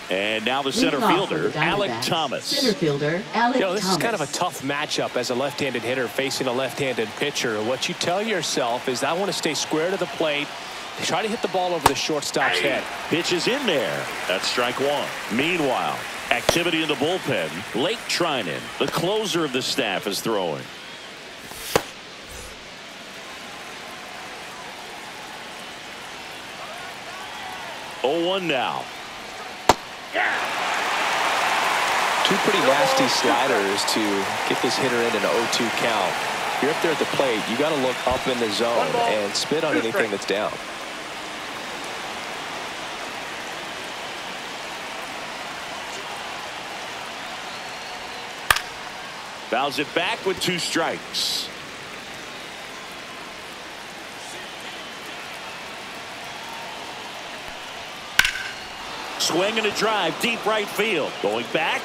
A: And now the center fielder, Alec Thomas.
C: Center fielder, Alec Thomas.
B: This is kind of a tough matchup as a left-handed hitter facing a left-handed pitcher. What you tell yourself is, I want to stay square to the plate, try to hit the ball over the shortstop's head.
A: Pitch is in there. That's strike 1. Meanwhile, activity in the bullpen. Lake Trinan, the closer of the staff, is throwing. Oh, 1 now.
B: Two pretty nasty sliders to get this hitter in an 0-2 count. If you're up there at the plate, you got to look up in the zone and spit on anything that's down.
A: Fouls it back with 2 strikes. Swing and a drive, deep right field. Going back.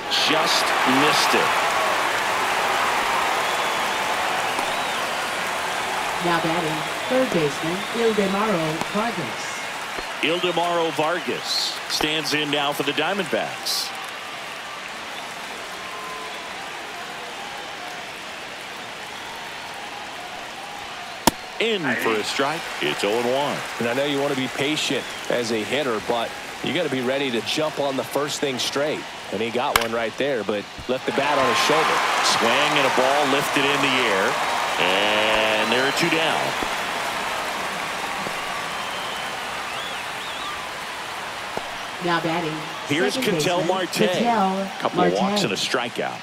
A: Just missed it.
C: Now batting, third baseman, Ildemaro Vargas.
A: Ildemaro Vargas stands in now for the Diamondbacks. In for a strike. It's 0-1.
B: And I know you want to be patient as a hitter, but you got to be ready to jump on the first thing straight. And he got one right there, but left the bat on his shoulder.
A: Swing and a ball lifted in the air. And there are 2 down.
C: Now batting,
A: here's Ketel Marte. Couple of walks and a strikeout.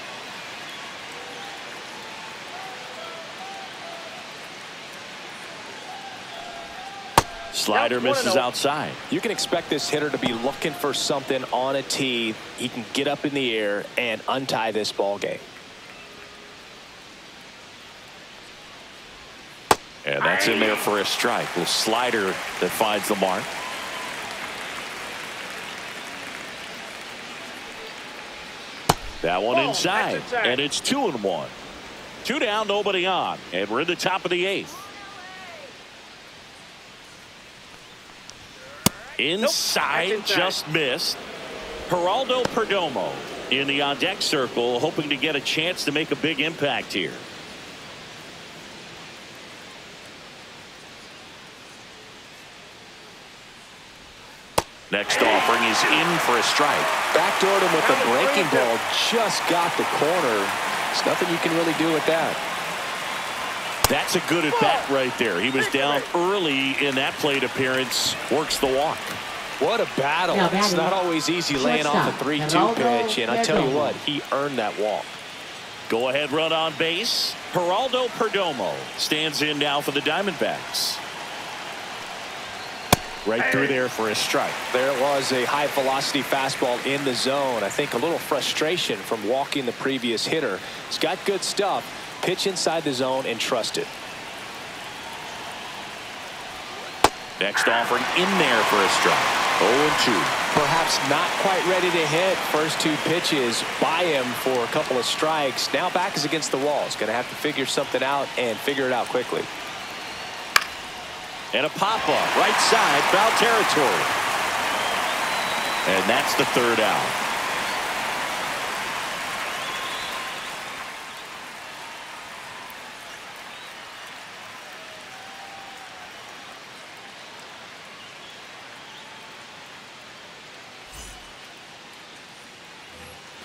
A: Slider misses outside.
B: You can expect this hitter to be looking for something on a tee. He can get up in the air and untie this ball game.
A: And that's in there for a strike. Little slider that finds the mark. That one inside, and it's 2-1. 2 down, nobody on, and we're in the top of the 8th. Inside, just missed. Geraldo Perdomo in the on-deck circle, hoping to get a chance to make a big impact here. Next offering is in for a strike.
B: Backdoored him with the breaking ball. Just got the corner. There's nothing you can really do with that.
A: That's a good at bat right there. He was down early in that plate appearance. Works the walk.
B: What a battle. It's not always easy laying off a 3-2 pitch, and I tell you what, he earned that walk.
A: Go ahead run on base. Geraldo Perdomo stands in now for the Diamondbacks. Right through there for a strike.
B: There was a high velocity fastball in the zone. I think a little frustration from walking the previous hitter. He's got good stuff. Pitch inside the zone and trust it.
A: Next offering in there for a strike. 0-2.
B: Perhaps not quite ready to hit. First 2 pitches by him for a couple of strikes. Now back is against the wall. He's going to have to figure something out and figure it out quickly.
A: And a pop-up right side, foul territory. And that's the 3rd out.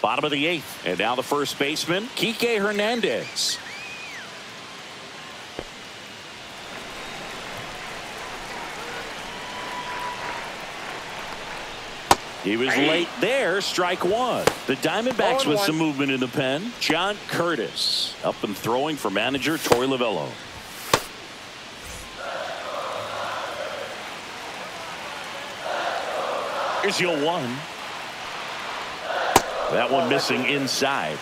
A: Bottom of the 8th, and now the first baseman, Kike Hernandez. He was late there, strike 1. The Diamondbacks with some movement in the pen. John Curtis up and throwing for manager Torey Lovullo. Here's your 1. That one missing inside.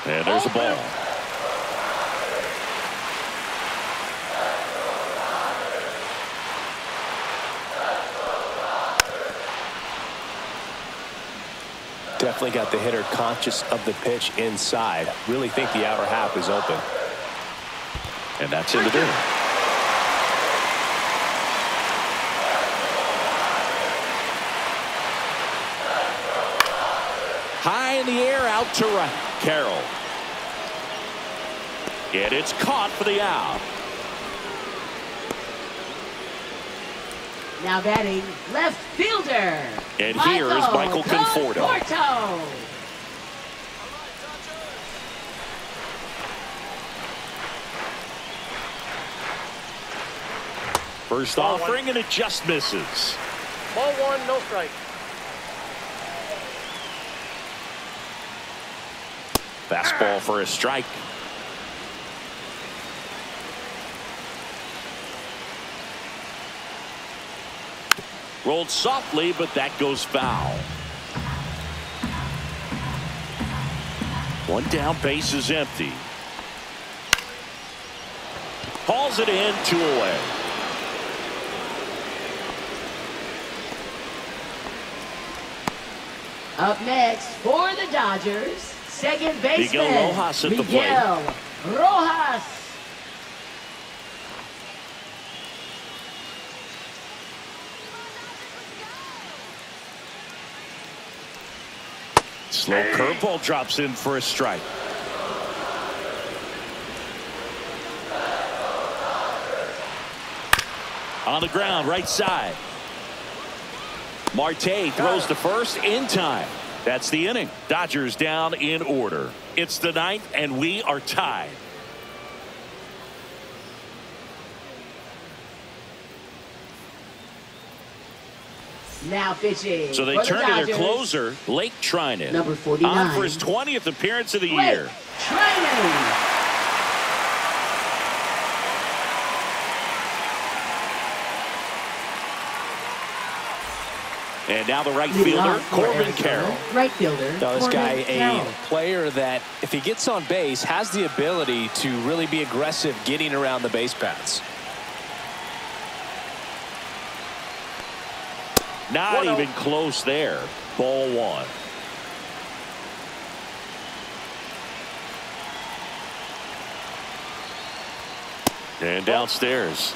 A: And there's a ball.
B: Definitely got the hitter conscious of the pitch inside. Really think the outer half is open.
A: And that's in the dirt. High in the air, out to right. Carroll. And it's caught for the out.
C: Now batting, left fielder.
A: And here is Michael Conforto. First offering, and it just misses.
D: Ball 1, no strike.
A: Fastball for a strike. Rolled softly, but that goes foul. One down, base is empty. Hauls it in, 2 away.
C: Up next for the Dodgers, second baseman
A: Miguel Rojas at the plate.
C: Miguel Rojas.
A: Slow curveball drops in for a strike. On the ground, right side. Marte throws to first in time. That's the inning. Dodgers down in order. It's the 9th, and we are tied.
C: Now pitching.
A: So they turn to their closer, Blake Trinan.
C: Number 49.
A: On for his 20th appearance of the year.
C: Trinan.
A: And now the right fielder, Corbin Carroll.
C: Right fielder.
B: Now this guy,
C: Carroll.
B: a player that if he gets on base has the ability to really be aggressive getting around the base paths.
A: Not even close there. Ball 1. And downstairs.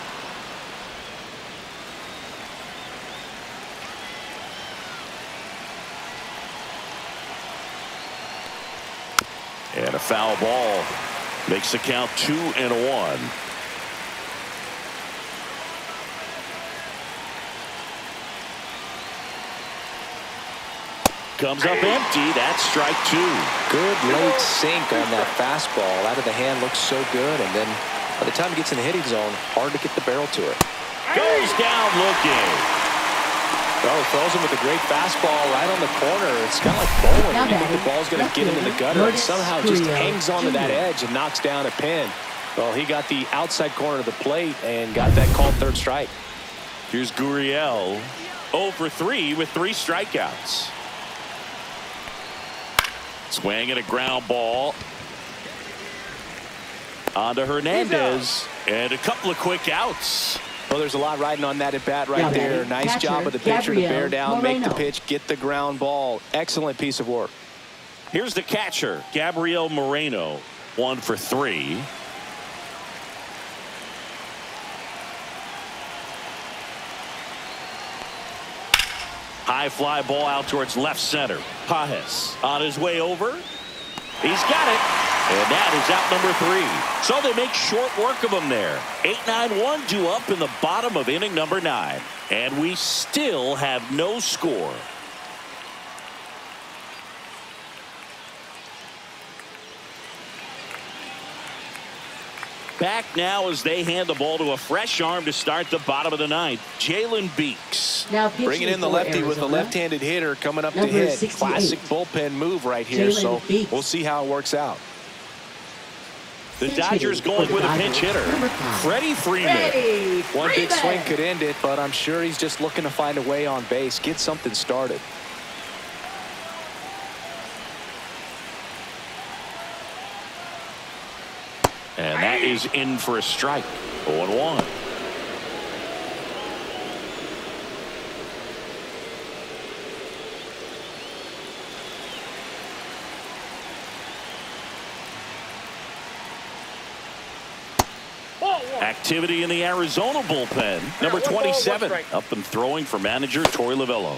A: And a foul ball. Makes the count 2-1. Comes up empty. That's strike 2.
B: Good late sink on that fastball. Out of the hand, looks so good. And then by the time he gets in the hitting zone, hard to get the barrel to it.
A: Goes down looking.
B: Oh, throws him with a great fastball right on the corner. It's kind of like bowling. You think the ball's going to get him in the gutter, and somehow just hangs onto that edge and knocks down a pin. Well, he got the outside corner of the plate and got that called third strike.
A: Here's Gurriel, 0 for 3 with 3 strikeouts. Swing and a ground ball. On to Hernandez, and a couple of quick outs.
B: Well, there's a lot riding on that at bat right there. Nice job of the pitcher to bear down, make the pitch, get the ground ball. Excellent piece of work.
A: Here's the catcher, Gabriel Moreno, 1 for 3. High fly ball out towards left center. Pajes on his way over. He's got it. And that is out number 3. So they make short work of him there. 8-9-1 due up in the bottom of inning number 9. And we still have no score. Back now as they hand the ball to a fresh arm to start the bottom of the 9th. Jalen Beeks.
B: Bringing in the lefty with a left-handed hitter coming up to hit. Classic bullpen move right here. So we'll see how it works out.
A: The Dodgers going with a pinch hitter, Freddie Freeman.
B: One big swing could end it, but I'm sure he's just looking to find a way on base, get something started.
A: And that is in for a strike. 0-1. Activity in the Arizona bullpen. Number 27 up and throwing for manager Torey Lovullo.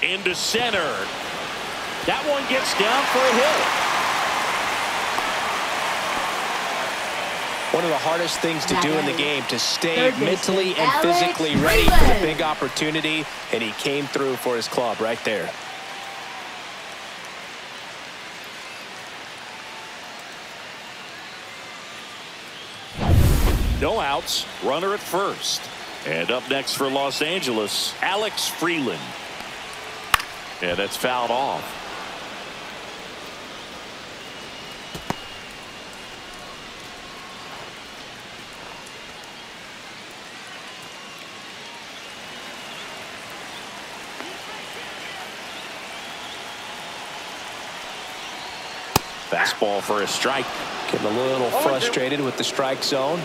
A: Into center. That one gets down for a hit.
B: One of the hardest things to do in the game, to stay mentally and physically ready for the big opportunity, and he came through for his club right there.
A: No outs, runner at first. And up next for Los Angeles, Alex Freeland. And that's fouled off. Fastball for a strike.
B: Getting a little frustrated with the strike zone.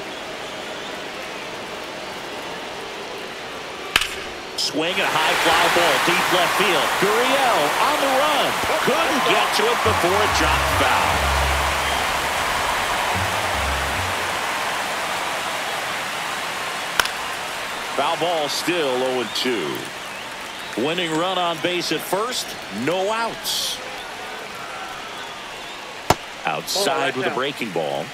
A: Swing and a high fly ball deep left field. Gurriel on the run. Couldn't get to it before it dropped foul. Foul ball still 0-2. Winning run on base at first. No outs. Outside with a breaking ball.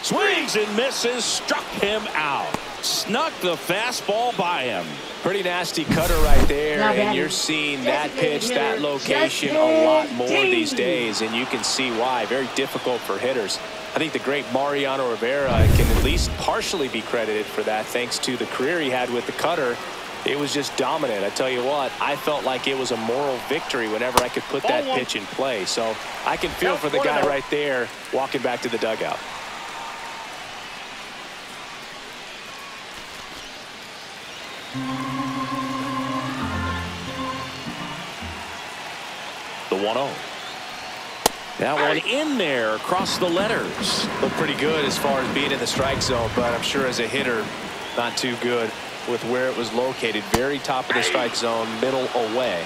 A: Swings and misses, struck him out. Snuck the fastball by him.
B: Pretty nasty cutter right there, and you're seeing that pitch, that location a lot more these days, and you can see why. Very difficult for hitters. I think the great Mariano Rivera can at least partially be credited for that, thanks to the career he had with the cutter. It was just dominant. I tell you what, I felt like it was a moral victory whenever I could put that pitch in play. So I can feel for the guy right there walking back to the dugout.
A: The 1-0. That one in there across the letters.
B: Looked pretty good as far as being in the strike zone, but I'm sure as a hitter, not too good with where it was located. Very top of the strike zone, middle away.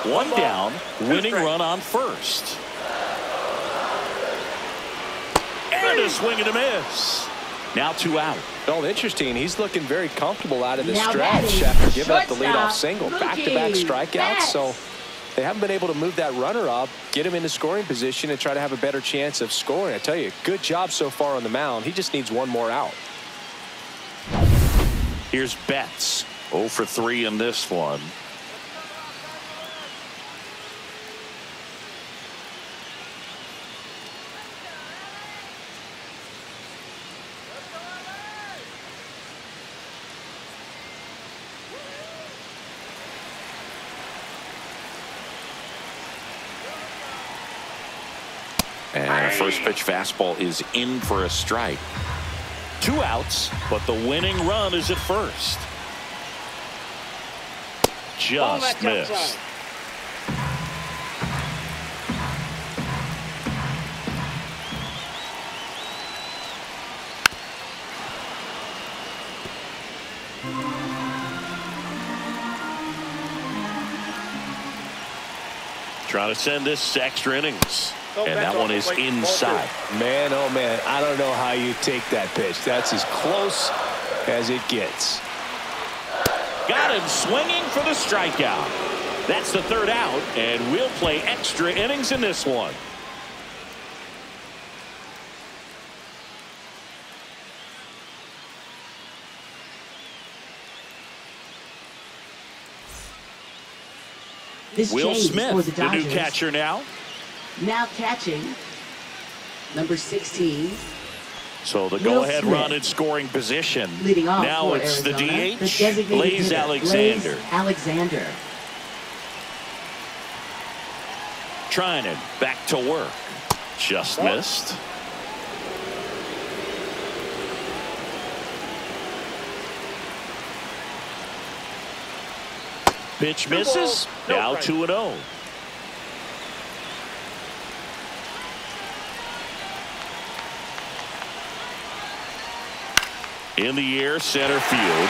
A: One down, winning run on first. And a swing and a miss. Now 2 out.
B: Well, interesting. He's looking very comfortable out of this
C: Now
B: stretch
C: batting,
B: after giving up the
C: shortstop,
B: leadoff single. Back-to-back
C: Mookie
B: strikeouts.
C: Betts.
B: So they haven't been able to move that runner up, get him into scoring position, and try to have a better chance of scoring. I tell you, good job so far on the mound. He just needs one more out.
A: Here's Betts. 0 for 3 in this one. And a first pitch fastball is in for a strike. 2 outs, but the winning run is at first. Just missed. Trying to send this to extra innings. And that one is inside.
B: Man, oh man, I don't know how you take that pitch. That's as close as it gets.
A: Got him swinging for the strikeout. That's the 3rd out, and we'll play extra innings in this one.
C: This
A: Will
C: change
A: Smith,
C: for the
A: the new
C: Dodgers.
A: catcher now.
C: Now catching, number 16.
A: So the
C: Will
A: go-ahead
C: Smith.
A: run in scoring position.
C: Leading off
A: Now
C: for
A: it's
C: Arizona,
A: the DH,
C: designated
A: Blaze
C: hitter,
A: Alexander.
C: Blaze Alexander.
A: Trying it back to work. Just missed. Pitch misses. Now 2-0. In the air, center field.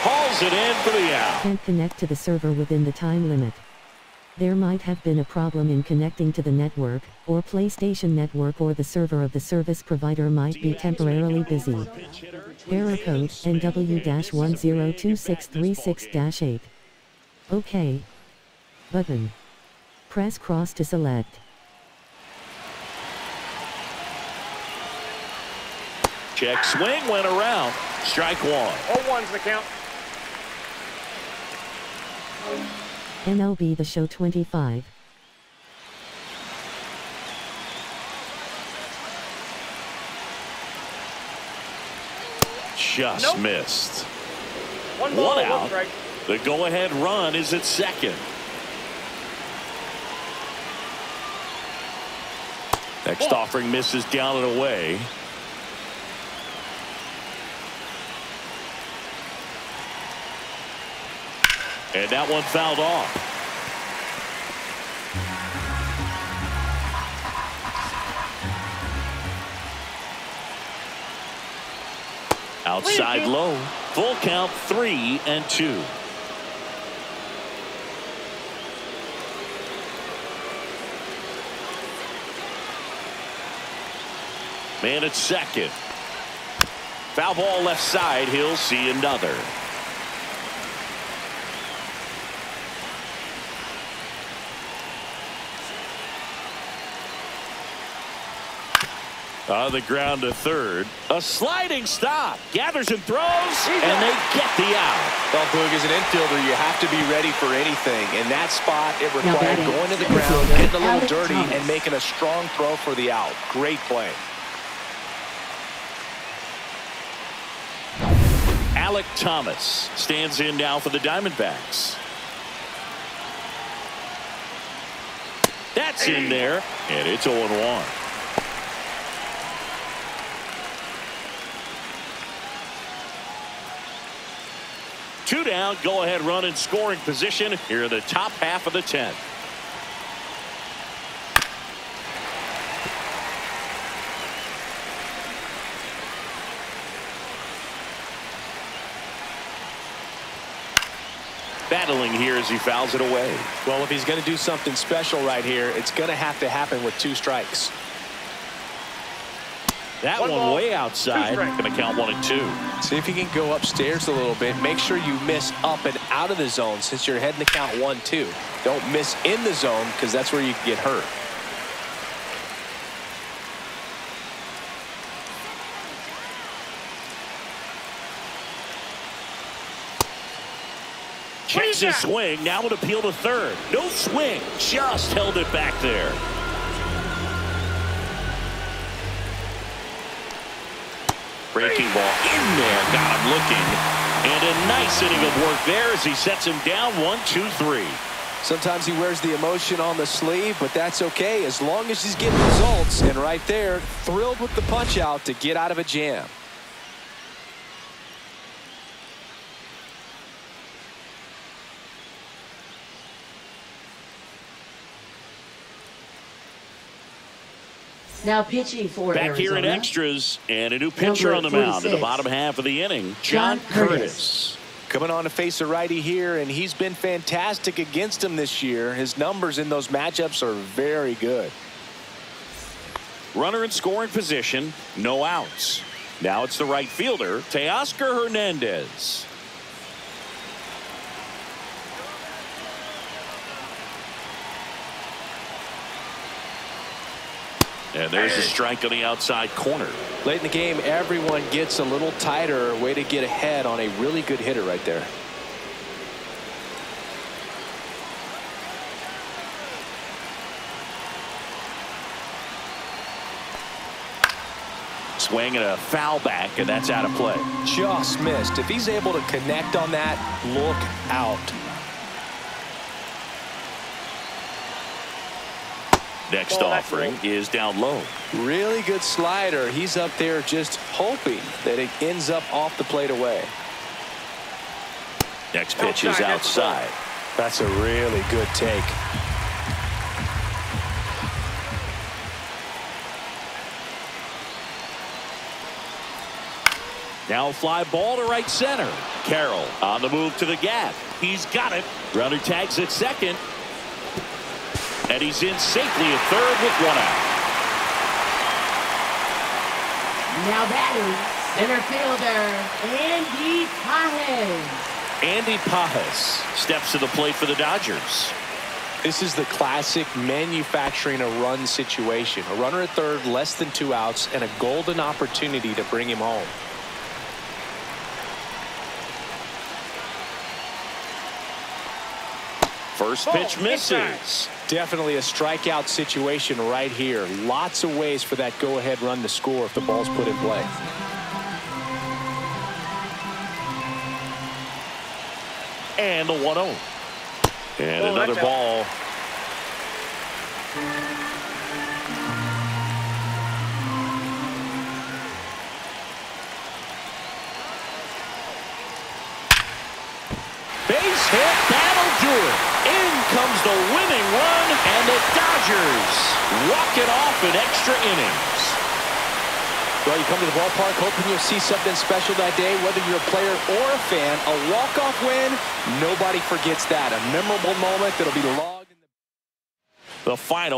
A: Hauls it in for the out.
E: Can't connect to the server within the time limit. There might have been a problem in connecting to the network, or PlayStation Network, or the server of the service provider might be temporarily busy. Error code NW-102636-8. OK. Button. Press cross to select.
A: Check swing, went around. Strike 1.
D: 0-1's the count.
E: MLB The Show 25.
A: Just missed.
D: 1 ball,
A: 1
D: 1
A: out.
D: strike.
A: The go-ahead run is at second. Next offering misses down and away. And that one fouled off. Outside low. Full count, 3-2. Man at second. Foul ball left side. He'll see another. On the ground to third. A sliding stop. Gathers and throws. And they get the out.
B: Well, Boog, as an infielder, you have to be ready for anything. In that spot, it required
C: batting,
B: going to the
C: center
B: ground,
C: fielder,
B: getting a little
C: Alex
B: dirty,
C: Thomas.
B: and making a strong throw for the out. Great play.
A: Alec Thomas stands in now for the Diamondbacks. That's in there, and it's 0-1. Two down, go-ahead run in scoring position here in the top half of the 10th. battling here as he fouls it away.
B: Well, if he's going to do something special right here, it's going to have to happen with 2 strikes.
A: That one way outside. Going to count 1 and 2.
B: See if you can go upstairs a little bit. Make sure you miss up and out of the zone since you're heading to count 1-2. Don't miss in the zone because that's where you can get hurt.
A: Checks his swing. Now an appeal to third. No swing. Just held it back there. Breaking ball in there. Got him looking. And a nice inning of work there as he sets him down 1-2-3.
B: Sometimes he wears the emotion on the sleeve, but that's okay as long as he's getting results. And right there, thrilled with the punch out to get out of a jam.
C: Now pitching for
A: Back
C: Arizona.
A: here in extras, and a new pitcher on the mound in the bottom half of the inning, John Curtis.
B: Coming on to face a righty here, and he's been fantastic against him this year. His numbers in those matchups are very good.
A: Runner in scoring position, no outs. Now it's the right fielder, Teoscar Hernandez. And there's a strike on the outside corner.
B: Late in the game, everyone gets a little tighter. Way to get ahead on a really good hitter right there.
A: Swing and a foul back, and that's out of play.
B: Just missed. If he's able to connect on that, look out.
A: Next offering is down low.
B: Really good slider. He's up there just hoping that it ends up off the plate away.
A: Next pitch is outside.
B: That's a really good take.
A: Now fly ball to right center. Carroll on the move to the gap. He's got it. Runner tags at second. And he's in safely at third with 1 out.
C: Now batting, center fielder, Andy Pajes.
A: Andy Pajes steps to the plate for the Dodgers.
B: This is the classic manufacturing a run situation. A runner at third, less than 2 outs, and a golden opportunity to bring him home.
A: First pitch misses.
B: Definitely a strikeout situation right here. Lots of ways for that go-ahead run to score if the ball's put in play.
A: And the 1-0. And another ball. Base hit, that'll do it. In comes the winning run, and the Dodgers walk it off in extra innings.
B: Well, you come to the ballpark hoping you'll see something special that day, whether you're a player or a fan. A walk-off win, nobody forgets that. A memorable moment that'll be logged in the final.